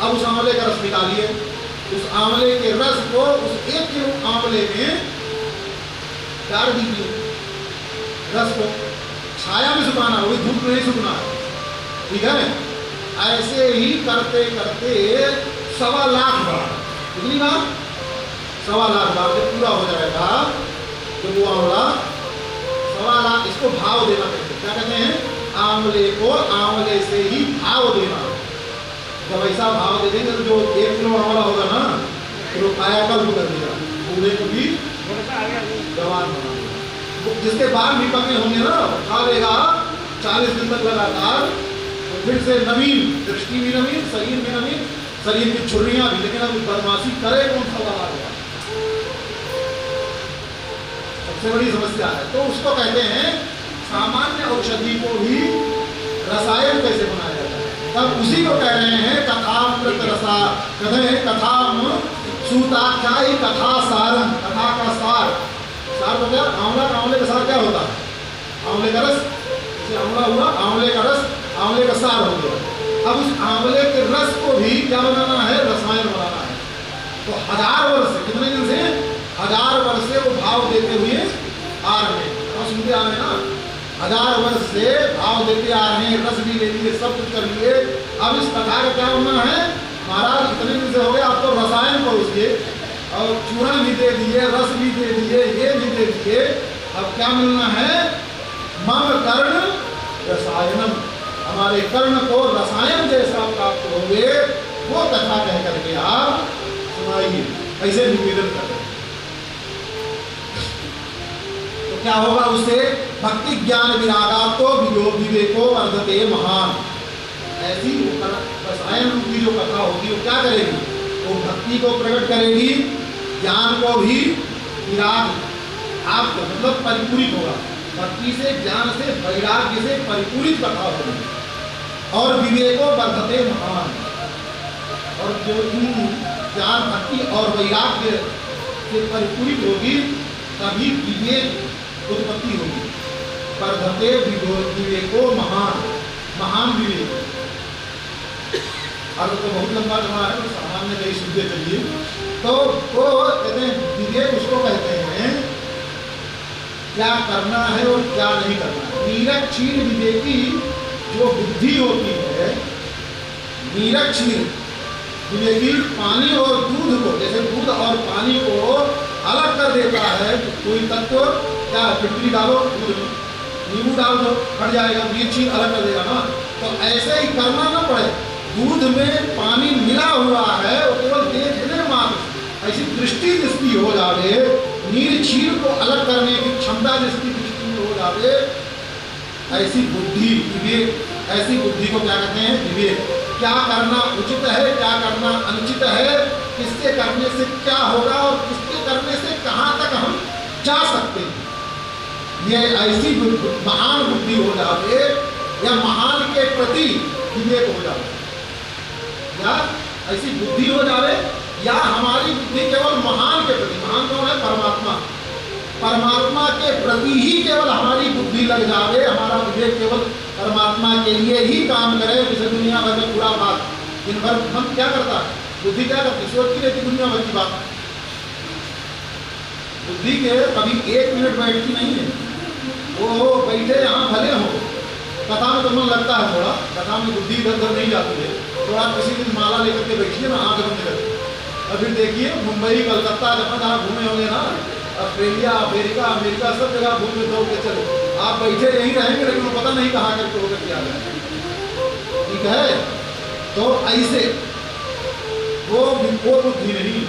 अब उस आंवले का रस निकालिए, उस आंवले के रस को उस 1 किलो आंवले में डाल दीजिए, रस को छाया में सुखाना, वही धूप में नहीं सुखना है, ठीक है। ऐसे ही करते करते 1.25 लाख बार, कितनी बार? 1.25 लाख बार जब पूरा हो जाएगा तो वो आंवला 1.25 लाख, इसको भाव देना कहते हैं। क्या कहते हैं? आंवले को आंवले से ही भाव देना। जब ऐसा भाव दे देंगे तो जो 1 किलो आंवला होगा ना, तो कायाकल्प कर देगा, बूढ़े को भी जवान बना देगा। जिसके बाल भी पके होंगे ना, खा लेगा 40 दिन तक लगातार, तो फिर से नवीन, दृष्टि भी नवीन, शरीर भी नवीन, शरीर की छुर्रियां भी। लेकिन अब बदमाशी करे कौन सा वाला होगा, सबसे बड़ी समस्या है। तो उसको कहते हैं सामान्य औषधि को भी रसायन कैसे बनाया जाता है, तब उसी को कह रहे हैं कथामृत रसा। कहते हैं कथाम सूताख्या ही कथा सारम, कथा का सार। सार तो क्या? आंवला का, आंवले का सार क्या होता है? आंवले का रस, जैसे आंवला हुआ, आंवले का रस, आंवले का सार हो गया। अब उस आंवले के रस को भी क्या बनाना है? रसायन बनाना है। तो 1000 वर्ष से, कितने दिन से? 1000 वर्ष से वो भाव देते हुए आ रहे हैं, सुनते आ रहे हैं ना, 1000 वर्ष से भाव देते आ रहे हैं, रस भी ले लिए, सब कुछ कर लिए। अब इस कथा का क्या होना है? महाराज इतने दिन से हो गए, आप तो रसायन परोसिए और चूर्ण भी दे दिए, रस भी दे दिए, ये भी दे दिए, अब क्या मिलना है? मम कर्ण रसायनम, हमारे कर्ण को रसायन जैसा प्राप्त होंगे, वो कथा कह करके आप सुनाइए, ऐसे निवेदन कर रहे हैं। तो क्या होगा उससे? भक्ति ज्ञान विरागा तो विवेको वर्धते महान। ऐसी रसायन रूपी जो कथा होगी वो क्या करेगी? वो भक्ति को प्रकट करेगी, ज्ञान को भी विराग, आपको मतलब परिपूरित होगा। भक्ति से, ज्ञान से, वैराग्य से परिपूरित कथा होगी। और विवेको वर्धते महान, और जो ज्ञान, भक्ति और वैराग्य से परिपूरित होगी तभी विवेक उत्पत्ति होगी। वर्धते विवेको महान, महान विवेक। और तो बहुत लंबा जमा है, तो सामान्य कहीं सुनते चलिए। तो वो कहते हैं विवेक, उसको कहते हैं क्या करना है और क्या नहीं करना है। निरक्षीर विवेकी जो बुद्धि होती है, निरक्षीर विवेकी पानी और दूध को, जैसे दूध और पानी को अलग कर देता है। तो कोई तत्व क्या फिटकरी डालो दूध में, नींबू डाल दो हट जाएगा, मिर्ची अलग कर देगा ना। तो ऐसे ही करना ना पड़े। दूध में पानी मिला हुआ है वो केवल देखने मात्र ऐसी दृष्टि जिसकी हो जावे, नीर क्षीर को अलग करने की क्षमता जिसकी दृष्टि में हो जावे, ऐसी बुद्धि विवेक, ऐसी बुद्धि को क्या कहते हैं? विवेक। क्या करना उचित है, क्या करना अनुचित है, किसके करने से क्या होगा और किसके करने से कहाँ तक हम जा सकते हैं, ये ऐसी महान बुद्धि हो जावे या महान के प्रति विवेक हो जावे, या ऐसी बुद्धि हो जावे या हमारी बुद्धि केवल महान के प्रति, महान कौन है? परमात्मा, परमात्मा के प्रति ही केवल हमारी बुद्धि लग जावे, हमारा विवेक केवल परमात्मा के लिए ही काम करे। जैसे दुनिया भर में पूरा बात दिन भर मन क्या करता है? बुद्धि क्या करती? सोचती रहती दुनिया भर की बात। बुद्धि के कभी 1 मिनट बैठती नहीं है। वो बैठे यहाँ भले हो, कथा में तो मन लगता है थोड़ा, कथा में बुद्धि इधर उधर नहीं जाती है। थोड़ा किसी दिन माला लेकर के बैठिए ना, आँख बंद करके, और फिर देखिए मुंबई कलकत्ता जहाँ जहाँ घूमे होंगे ना, ऑस्ट्रेलिया अमेरिका सब जगह घूम के दौड़ के चलो, आप बैठे यहीं रहेंगे लेकिन पता नहीं कहाँ करके होकर क्या जाए। ठीक है, तो ऐसे वो बुद्धि नहीं।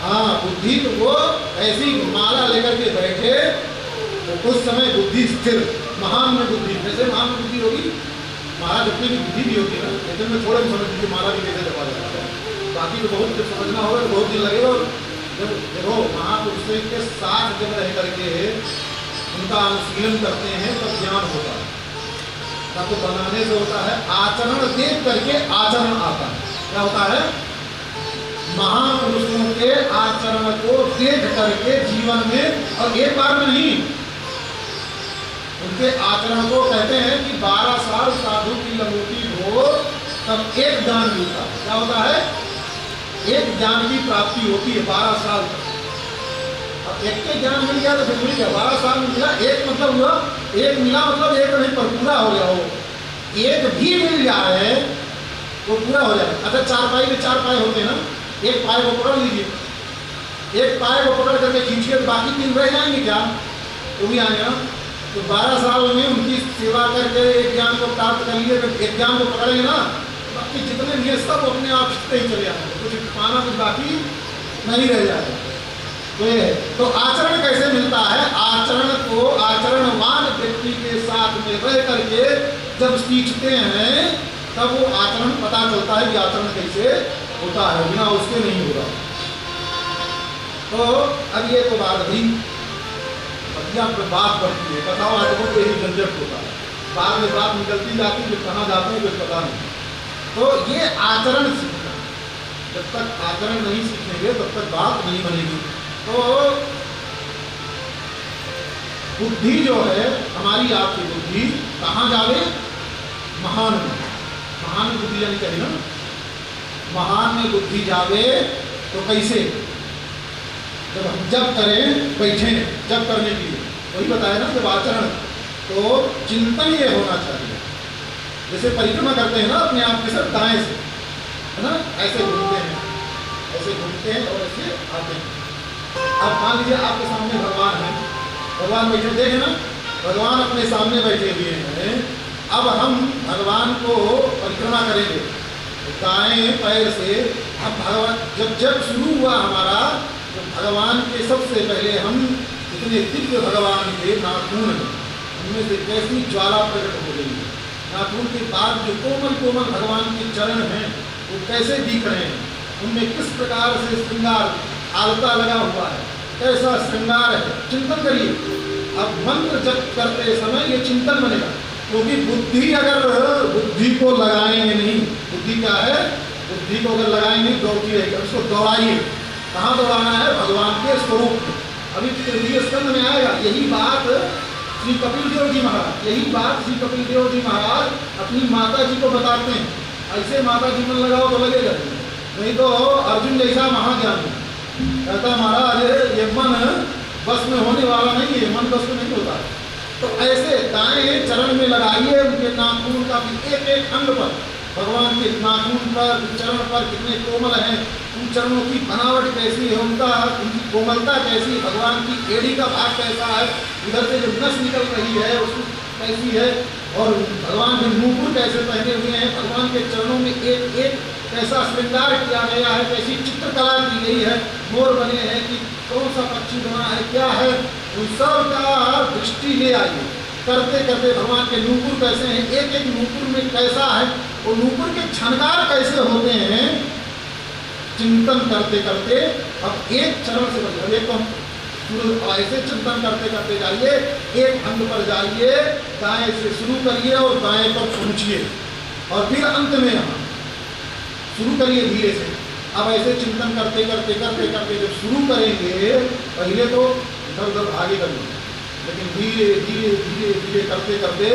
हाँ, बुद्धि तो वो ऐसी माला लेकर के बैठे तो उस समय बुद्धि स्थिर, महान में बुद्धि, जैसे महान में बुद्धि होगी, महाराज अपनी भी बुद्धि भी होती है ना, लेकिन में थोड़ा भी समझ लीजिए माला भी कैसे जमा जाता है। बाकी तो बहुत जब समझना होगा तो बहुत दिन लगेगा। जब देखो महापुरुषों के साथ जब रह करके उनका अनुशीलन करते हैं तब तो ज्ञान होता है, तब तो बनाने से होता है, आचरण देख करके आचरण आता है। क्या होता है? महापुरुषों के आचरण को देख करके जीवन में, और एक बार में नहीं, उनके आचरण को कहते हैं कि 12 साल साधु की लंगोटी हो तब एक ज्ञान मिलता है। क्या होता है? एक ज्ञान की प्राप्ति होती है 12 साल तक। अब एक के ज्ञान मिल गया तो फिर मिल गया, 12 साल में मिला, एक मतलब हुआ, एक मिला मतलब एक नहीं पर पूरा हो गया हो। एक भी मिल जाए तो पूरा हो जाए। अच्छा, 4 पाई में 4 पाए होते हैं ना, एक पाए को पकड़ लीजिए, एक पाए को पकड़ करके खींचिए तो बाकी 3 रह जाएंगे क्या? वो भी आएगा। तो 12 साल में उनकी सेवा करके एक ज्ञान को प्राप्त कर लिए, एक ज्ञान को पकड़ेंगे ना, बाकी जितने भी सब अपने आप सीखते ही चले जाएंगे, कुछ पाना कुछ बाकी नहीं रह जाएगा। तो ये तो आचरण कैसे मिलता है? आचरण को आचरणवान व्यक्ति के साथ में रह करके जब सीखते हैं तब वो आचरण पता चलता है कि आचरण कैसे होता है, बिना उसके नहीं होगा। तो अब ये तो बात भी बात बढ़ती है, कथाओं आचरणों को यही झंझट होता है, बाद में बात निकलती जाती है, कहाँ जाते हैं कुछ पता नहीं। तो ये आचरण सीखना, जब तक आचरण नहीं सीखेंगे तब तक बात नहीं बनेगी। तो बुद्धि जो है हमारी, आपकी बुद्धि कहाँ जावे? महान में। महान में बुद्धि जानी चाहिए ना, महान में बुद्धि जावे तो कैसे? जब हम जब करें, बैठे जब करने के लिए, वही बताया ना, जब आचरण, तो चिंतन ये होना चाहिए। जैसे परिक्रमा करते हैं ना अपने आप के साथ दाएं से, है ना, ऐसे घूमते हैं, ऐसे घूमते हैं और ऐसे आते हैं। अब मान लीजिए आपके सामने भगवान है, भगवान बैठे, देखें ना, भगवान अपने सामने बैठे हुए हैं। अब हम भगवान को परिक्रमा करेंगे दाएं पैर से। अब भगवान जब शुरू हुआ हमारा, तो भगवान के सबसे पहले हम इतने दिव्य भगवान के नाखून हैं, उनमें से कैसी ज्वाला प्रकट हो गई है। नाखून के बाद जो कोमल कोमल भगवान के चरण हैं वो कैसे दिख रहे हैं, उनमें किस प्रकार से श्रृंगार आलता लगा हुआ है, कैसा श्रृंगार है, चिंतन करिए। अब मंत्र जप करते समय ये चिंतन बनेगा, क्योंकि बुद्धि अगर बुद्धि को लगाएंगे नहीं, बुद्धि क्या है? बुद्धि को अगर लगाएंगे दौड़ती रहेगी। उसको दौड़ाइए, कहाँ दौड़ाना है? भगवान के स्वरूप में। अभी तृतीय स्कंद में आएगा यही बात। श्री कपिल देव जी महाराज, यही बात श्री कपिल देव जी महाराज अपनी माता जी को बताते हैं। ऐसे माता जी मन लगाओ तो लगेगा, नहीं तो अर्जुन जैसा महाज्ञानी कहता महाराज ये मन बस में होने वाला नहीं है, मन बस में नहीं होता। तो ऐसे दाएं चरण में लगाइए, उनके नाखून का भी एक एक अंग पर भगवान के नाखून पर, चरण पर कितने कोमल हैं, उन चरणों की बनावट कैसी है, उनकी कोमलता कैसी है, भगवान की एड़ी का भाग कैसा है, इधर से जो नस निकल रही है उसकी कैसी है, और भगवान के नूपुर कैसे पहने हुए हैं, भगवान के चरणों में एक एक कैसा श्रृंगार किया गया है, कैसी चित्रकला की गई है, मोर बने हैं कि कौन सा पक्षी बना है, क्या है, उन सब का दृष्टि ले आइए। करते करते भगवान के नूपुर कैसे हैं, एक एक नूपुर में कैसा है, वो नूपुर के छनकार कैसे होते हैं, चिंतन करते करते अब एक चरण से बढ़िया, एक तो ऐसे चिंतन करते करते जाइए, एक अंग पर जाइए, दाएं से शुरू करिए और दाएं पर पहुंचिए, और फिर अंत में यहाँ शुरू करिए धीरे से। अब ऐसे चिंतन करते करते करते करते जब शुरू करेंगे, पहले तो इधर उधर भागे करेंगे, लेकिन धीरे धीरे धीरे धीरे करते करते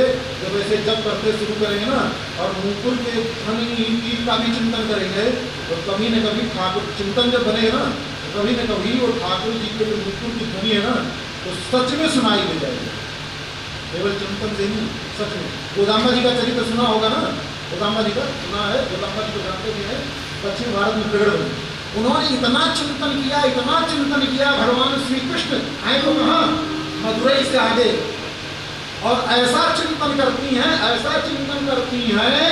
जब ऐसे जब करते शुरू करेंगे ना, और नूपुर के ध्वनि का भी चिंतन करेंगे, तो कभी न कभी ठाकुर चिंतन जब बनेगा ना, तो कभी न कभी वो ठाकुर जी के जो नूपुर की ध्वनि है ना, तो सच में सुनाई दे जाएगी, केवल चिंतन से नहीं, सच में। गोदामा जी का चरित्र सुना होगा ना, गोदामा जी का सुना है, गोदामा जी को जानते भी हैं, दक्षिण भारत में प्रगट हुए, उन्होंने इतना चिंतन किया, भगवान श्री कृष्ण आए तो कहाँ, मदुरई से आगे, और ऐसा चिंतन करती हैं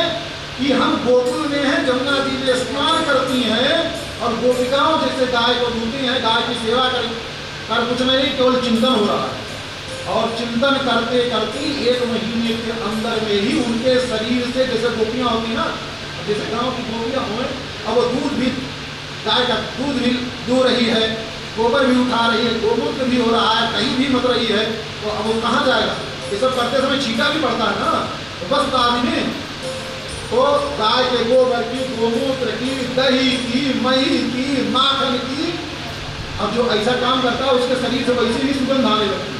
कि हम गोकुल में हैं, जमुना जी में स्नान करती हैं, और गोपिकाओं जैसे गाय को दूती हैं, गाय की सेवा कर कुछ नहीं, केवल चिंतन हो रहा है। और चिंतन करते करते 1 महीने के अंदर में ही उनके शरीर से, जैसे गोपियां होती ना, जैसे गांव की गोपियां हुए, अब वो दूध भी, गाय का दूध भी दो रही है, गोबर भी उठा रही है, गोमूत्र भी हो रहा है, कहीं भी मत रही है, तो अब वो कहाँ जाएगा, ये सब करते समय छींटा भी पड़ता है ना, तो बस आदमी में तो गाय के गोबर की, गोमूत्र की, दही की, मही की, माखन की, अब जो ऐसा काम करता है उसके शरीर से वैसे ही सुगंध आने लगती है।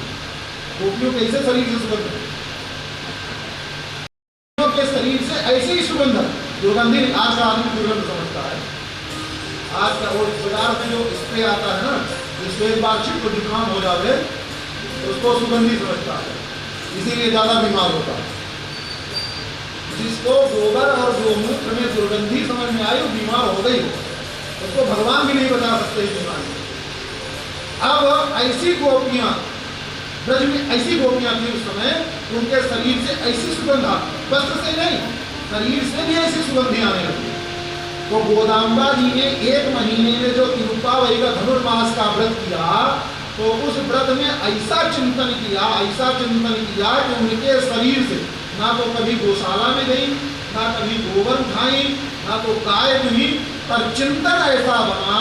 गोपियों के ऐसे शरीर से सुगंध के शरीर से ऐसे ही सुगंध है, दुर्गंधी आज का आदमी दुर्गंध समझता है। आज का वो बाजार में जो स्प्रे आता है ना, जिसको एक बार छिप को जुकाम हो जावे तो उसको सुगंधी समझता है, इसीलिए ज्यादा बीमार होता है। जिसको गोबर और गोमूत्र में दुर्गंधी समझ में आई वो बीमार हो गई, उसको भगवान भी नहीं बचा सकते इस बीमारी। अब ऐसी गोपियां ब्रज में, ऐसी गोपियां थी उस समय, उनके शरीर से ऐसी सुगंध आती, वस्त्र से नहीं, शरीर से भी ऐसी सुगंधी आने लगी। तो गोदाम्बा जी ने 1 महीने में जो तिरुप्पावई का धनुर्मास का व्रत किया, तो उस व्रत में ऐसा चिंतन किया कि उनके शरीर से ना तो कभी गौशाला में गई, ना कभी गोबर उठाई, ना तो गाय दुही, पर चिंतन ऐसा बना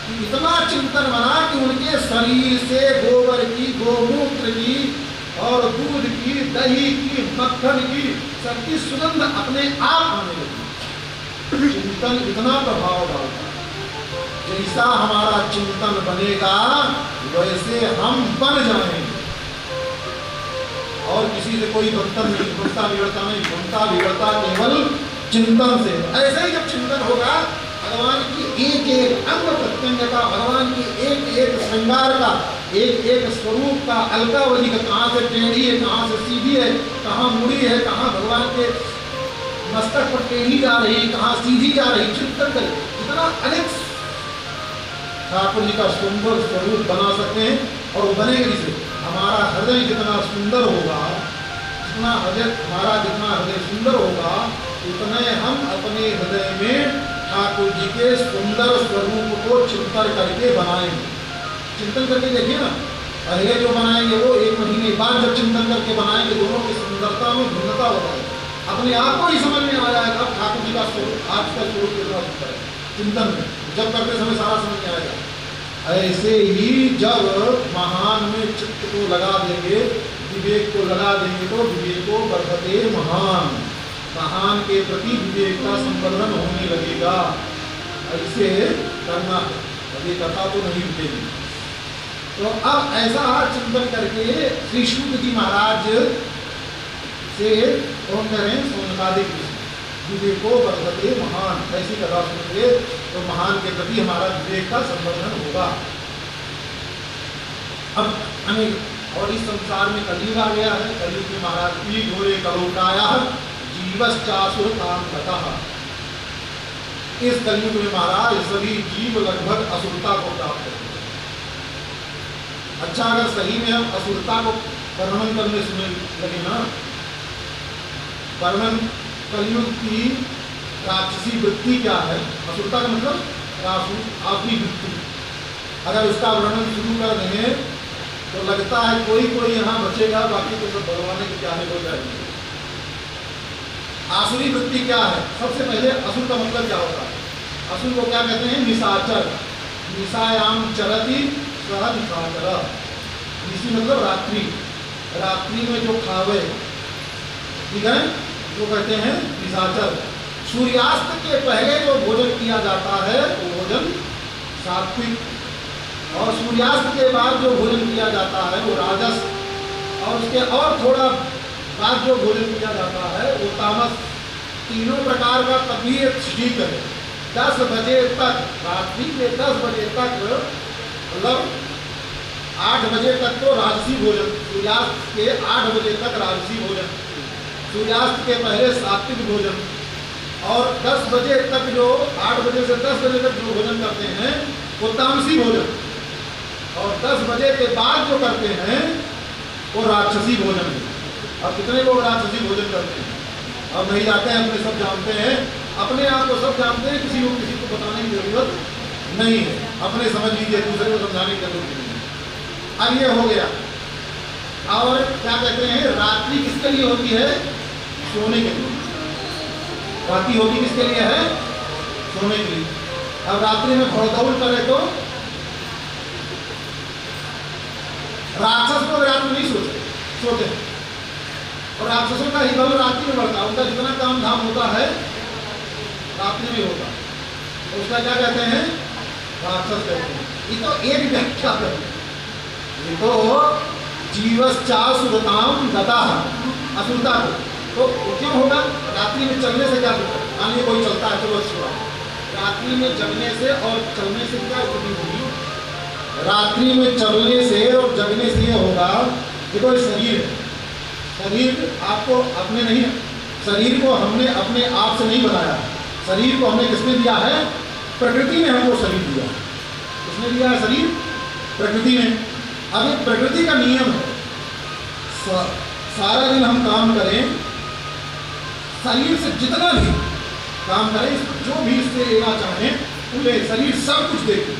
कि इतना चिंतन बना कि उनके शरीर से गोबर की, गोमूत्र की और दूध की, दही की, मक्खन की सबकी सुगंध अपने आप आने लगी। चिंतन इतना प्रभाव डालता है, जैसा हमारा चिंतन बनेगा वैसे हम बन जाएंगे, और किसी से कोई बनता बिगड़ता केवल चिंतन से। ऐसे ही जब चिंतन होगा, भगवान की एक एक अंग प्रत्यंग का, भगवान की एक एक श्रृंगार का, एक एक स्वरूप का, अलकावली का, कहाँ से टेढ़ी है, कहाँ से सीधी है, कहाँ मुड़ी है, कहाँ भगवान के मस्तक पर टेढ़ी जा रही, कहाँ सीधी जा रही, चिंतन कर इतना अनेक ठाकुर जी का सुंदर स्वरूप बना सकते हैं। और वो बनेगा जिसे हमारा हृदय जितना सुंदर होगा, हमारा जितना हृदय सुंदर होगा, उतने हम अपने हृदय में ठाकुर जी के सुंदर स्वरूप को चिंतन करके बनाएंगे। चिंतन करके देखिए ना, पहले जो बनाएंगे वो 1 महीने बाद जब चिंतन करके बनाएंगे, दोनों की सुंदरता में भिन्नता हो जाएगी, अपने आप को ही समझ में आ जाएगा अब ठाकुर जी का स्वरूप, आज का स्वरूप कितना सुंदर है। चिंतन में जब करते समय सारा समझ में आएगा। ऐसे ही जब महान में चित्त को लगा देंगे, विवेक को लगा देंगे, तो विवेको वर्धते महान, महान के प्रति विवेक का संवर्धन होने लगेगा। ऐसे करना है, अभी कथा तो नहीं रुकेगी। तो अब ऐसा चिंतन करके श्री शुद्ध जी महाराज से कौन करें, सोनकादिक विवेको वर्धते महान, ऐसी कथा सुनेंगे तो महान के प्रति हमारा विवेक का संवर्धन होगा। अब हमें और इस संसार में कलयुग आ गया है, कलयुग में महाराज की घोरे कलोकाया, जीवश्चासुरतां गतः। इस कलयुग में महाराज सभी जीव लगभग असुरता को प्राप्त होते हैं। अच्छा, अगर सही में हम असुरता को वर्णन करने सुने लगे ना, वर्णन कलयुग की राक्षसी वृत्ति क्या है, असुरता का मतलब आपकी वृत्ति, अगर उसका वर्णन शुरू कर दें तो लगता है कोई कोई यहाँ बचेगा, बाकी तो सब भगवान के क्या हो जाएंगे। आसुरी वृत्ति क्या है? सबसे पहले असुर का मतलब क्या होता है? असुर को क्या कहते हैं? निशाचर। निशायाम चरति सह निशाचर। निशी मतलब रात्रि, रात्रि में जो खावे, ठीक है, वो कहते हैं निशाचर। सूर्यास्त के पहले जो भोजन किया जाता है वो भोजन सात्विक, और सूर्यास्त के बाद जो भोजन किया जाता है वो राजस, और उसके और थोड़ा बाद जो भोजन किया जाता है वो तामस। तीनों प्रकार का तभी ठीक है। 10 बजे तक, रात्रि के 10 बजे तक, मतलब 8 बजे तक तो राजसी भोजन, सूर्यास्त के 8 बजे तक राजसी भोजन, सूर्यास्त के पहले सात्विक भोजन, और 10 बजे तक जो 8 बजे से 10 बजे तक जो भोजन करते हैं वो तामसी भोजन, और 10 बजे के बाद जो करते हैं वो राक्षसी भोजन है। अब कितने लोग राक्षसी भोजन करते हैं? अब नहीं जाते हैं, अपने सब जानते हैं, अपने आप को सब जानते हैं, किसी को बताने की जरूरत नहीं है, अपने समझ लीजिए, दूसरे को समझाने की जरूरत नहीं है। अब ये हो गया। और क्या कहते हैं, रात्रि किसके लिए होती है? सोने के लिए। रात्रि होती किसके लिए है? सोने के लिए। अब रात्रि में भौदौड़ करे तो राक्षस को रात में नहीं सोते, और राक्षसों का ही बल रात्रि में बढ़ता है। उनका जितना काम धाम होता है रात्रि में होता है, तो उसका क्या कहते हैं? राक्षस कहते हैं। ये तो एक व्याख्या है। ये तो जीवश्चासुरतां गतः, असुरता को। तो क्यों होगा? रात्रि में चलने से क्या होता है? मान लीजिए कोई चलता है, चलो अच्छा, रात्रि में जगने से और चलने से क्या स्थिति होगी? रात्रि में चलने से और जगने से ये होगा, देखो शरीर, शरीर आपको अपने नहीं, शरीर को हमने अपने आप से नहीं बनाया, शरीर को हमने किसने दिया है? प्रकृति ने हमको शरीर दिया। किसने दिया है शरीर? प्रकृति ने। अब ये प्रकृति का नियम है, सारा दिन हम काम करें, शरीर से जितना भी काम करें, जो भी इससे लेना चाहें उन्हें शरीर सब कुछ देखे,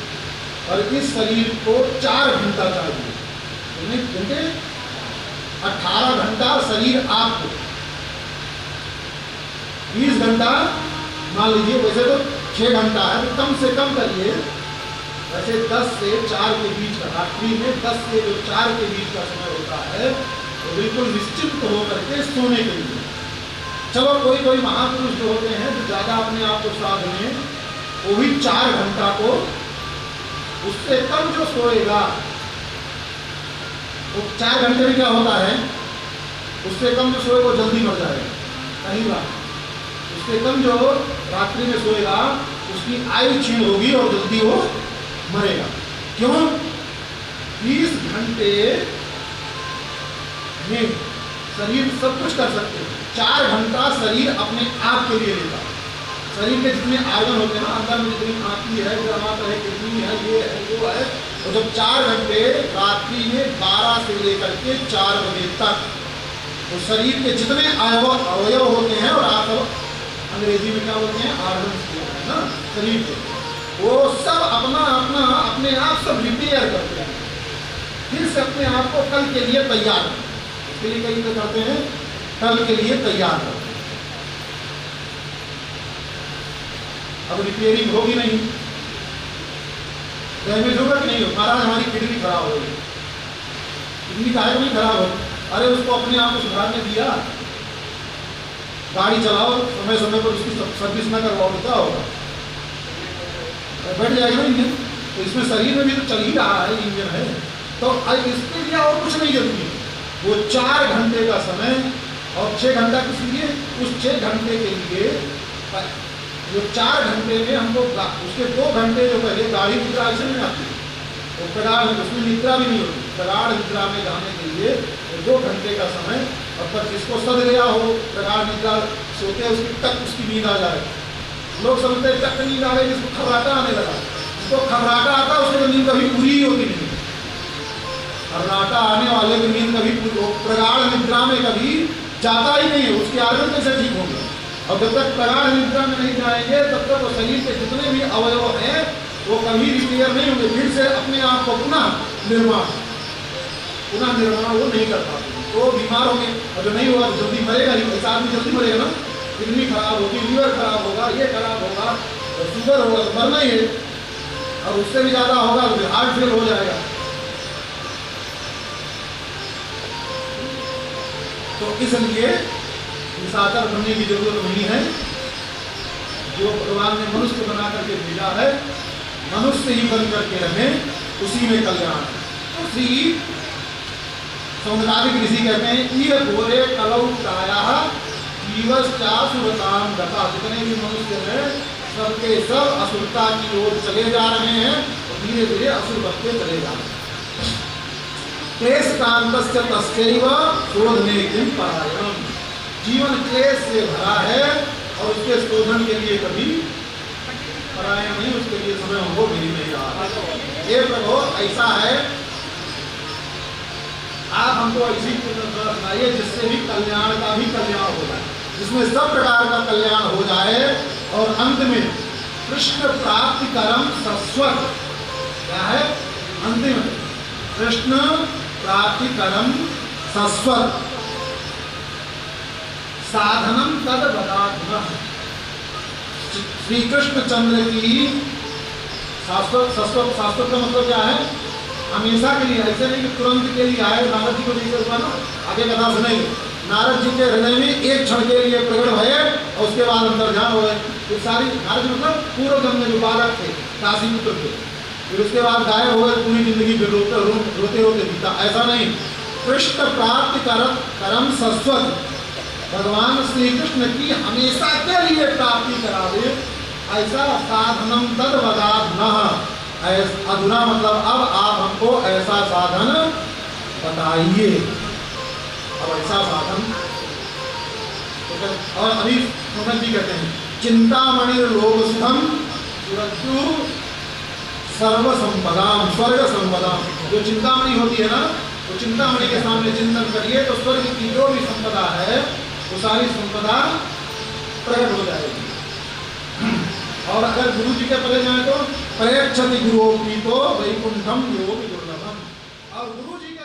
और इस शरीर को 4 घंटा चाहिए, क्योंकि 18 घंटा शरीर आपको, 20 घंटा मान लीजिए, वैसे तो 6 घंटा है, तो कम से कम करिए, वैसे 10 से 4 के बीच का, रात्रि में 10 से जो 4 के बीच का समय होता है तो बिल्कुल निश्चिंत होकर के सोने के लिए। चलो कोई महापुरुष जो होते हैं जो ज़्यादा अपने आप को साध लें, वो भी 4 घंटा को, उससे कम जो सोएगा वो 4 घंटे में क्या होता है, उससे कम जो सोएगा वो जल्दी मर जाएगा, कहीं बात। उससे कम जो रात्रि में सोएगा उसकी आयु क्षीण होगी और जल्दी वो मरेगा। क्यों? 20 घंटे में शरीर सब कुछ कर सकते हैं, 4 घंटा शरीर अपने आप के लिए लेता है। शरीर के जितने आर्गन होते हैं ना, अंदर में जितनी आंखी है, ग्रमात है, किडनी है, ये है, वो है, तो जब 4 घंटे रात्रि में 12 से लेकर के 4 बजे तक, तो शरीर के जितने अवयव होते हैं, और आप अंग्रेजी में क्या बोलते हैं, आर्गन्स होते हैं ना शरीर के, वो सब अपने आप सब रिपेयर करते हैं, फिर से अपने आप को कल के लिए तैयार, इसके लिए कई तो करते हैं, कल के लिए तैयार करते हैं। अब रिपेयरिंग होगी नहीं, डैमेज होगा कि नहीं हो? महाराज हमारी किडनी खराब हो गई, किडनी काहे नहीं खराब हो? अरे उसको अपने आप को सुधारने दिया, गाड़ी चलाओ, समय समय पर उसकी सर्विस ना करवाओ, क्या होगा? बैठ जाएगा ना इंजन। तो इसमें शरीर में भी तो चल ही रहा है, इंजन है, तो इसके लिए और कुछ नहीं जरूरी है। वो 4 घंटे का समय और 6 घंटा किस लिए? उस 6 घंटे के लिए जो 4 घंटे में हमको उसके 2 घंटे जो पहले गाढ़ी निद्रा ऐसे नहीं आती, वो प्रगाढ़, उसमें निद्रा भी नहीं होती, प्रगाढ़ निद्रा में जाने के लिए 2 घंटे का समय, और पर जिसको सद गया हो प्रगाढ़ निद्रा सोते उसकी टक उसकी नींद आ जाए। लोग समझते हैं टक नींद आ गई, जिसको खर्राटा आने लगा। जिसको खर्राटा आता है उसकी तो नींद कभी पूरी ही होती नहीं। खर्राटा आने वाले की नींद कभी प्रगाढ़ निद्रा में कभी जाता ही नहीं है, उसकी आदत कैसे ठीक होगी। और जब तक प्रगाढ़ निद्रा में नहीं जाएंगे तब तक वो शरीर के जितने भी अवयव हैं वो कभी रिपेयर नहीं होंगे, फिर से अपने आप को पुनः निर्माण वो नहीं कर पाते, तो बीमार होंगे। और जो नहीं होगा तो जल्दी मरेगा ही। ऐसा आदमी जल्दी मरेगा ना, किडनी खराब होगी, लीवर खराब होगा, ये खराब होगा, तो शुगर होगा, तो मरना ही है। और उससे भी ज़्यादा होगा तो हार्ट फेल हो जाएगा। तो इसलिए निशाचर बनने की जरूरत नहीं है। जो भगवान ने मनुष्य बना करके भेजा है, मनुष्य ही बन करके रहे, उसी में कल्याण है। उसी सौंदर्यिक ऋषि कहते हैं ये घोरे कलौ प्रायः जीवश्चासुरतां गता। जितने भी मनुष्य हैं सबके सब असुरता की ओर चले जा रहे हैं और धीरे धीरे असुर बनते चले जा रहे हैं। क्लेश कांतस्य तस्यैव शोधने किं परायणम्। जीवन क्लेश से भरा है और उसके शोधन के लिए कभी परायण नहीं, उसके लिए समय हमको मिल नहीं रहा। हे प्रभु ऐसा है, आप हमको ऐसी सुनाइए जिससे भी कल्याण का भी कल्याण हो जाए, जिसमें सब प्रकार का कल्याण हो जाए और अंत में कृष्ण प्राप्ति करम शाश्वत। क्या है अंतिम? कृष्ण प्राप्ति करम शाश्वत साधनम तद बदात्म। श्री कृष्ण चंद्र की शाश्वत शाश्वत शाश्वत का मतलब क्या है? हमेशा के लिए, ऐसे नहीं कि तुरंत के लिए आए। नारद जी को जैसे हुआ ना, आगे कथा सुनेंगे। नारद जी के हृदय में एक क्षण के लिए प्रकट हुए और उसके बाद अंतर्ध्यान हो गए। फिर सारी नारद मतलब पूर्व जन्म में जो बालक थे, काशी पुत्र थे, फिर उसके बाद गायब हो गए पूरी जिंदगी, फिर रोते रोते बीता। ऐसा नहीं, कृष्ण प्राप्ति करम शाश्वत, भगवान श्री कृष्ण की हमेशा के लिए प्राप्ति करा दे, ऐसा साधनम तद बदात न। अधुना मतलब अब आप हमको ऐसा साधन बताइए। अब ऐसा साधन तो और अभी मोहन जी कहते हैं चिंतामणि लोक सुखम सुरक्षु सर्व संपदाम स्वर्ग संपदाम। जो चिंतामणि होती है ना, तो चिंतामणि के सामने चिंतन करिए तो स्वर्ग की जो भी संपदा है वो सारी संपदा प्रकट हो जाएगी। और अगर गुरु जी के पले जाए तो प्रयच्छति गुरुओं की तो वैकुंठम योग दुर्लभम। और गुरु जी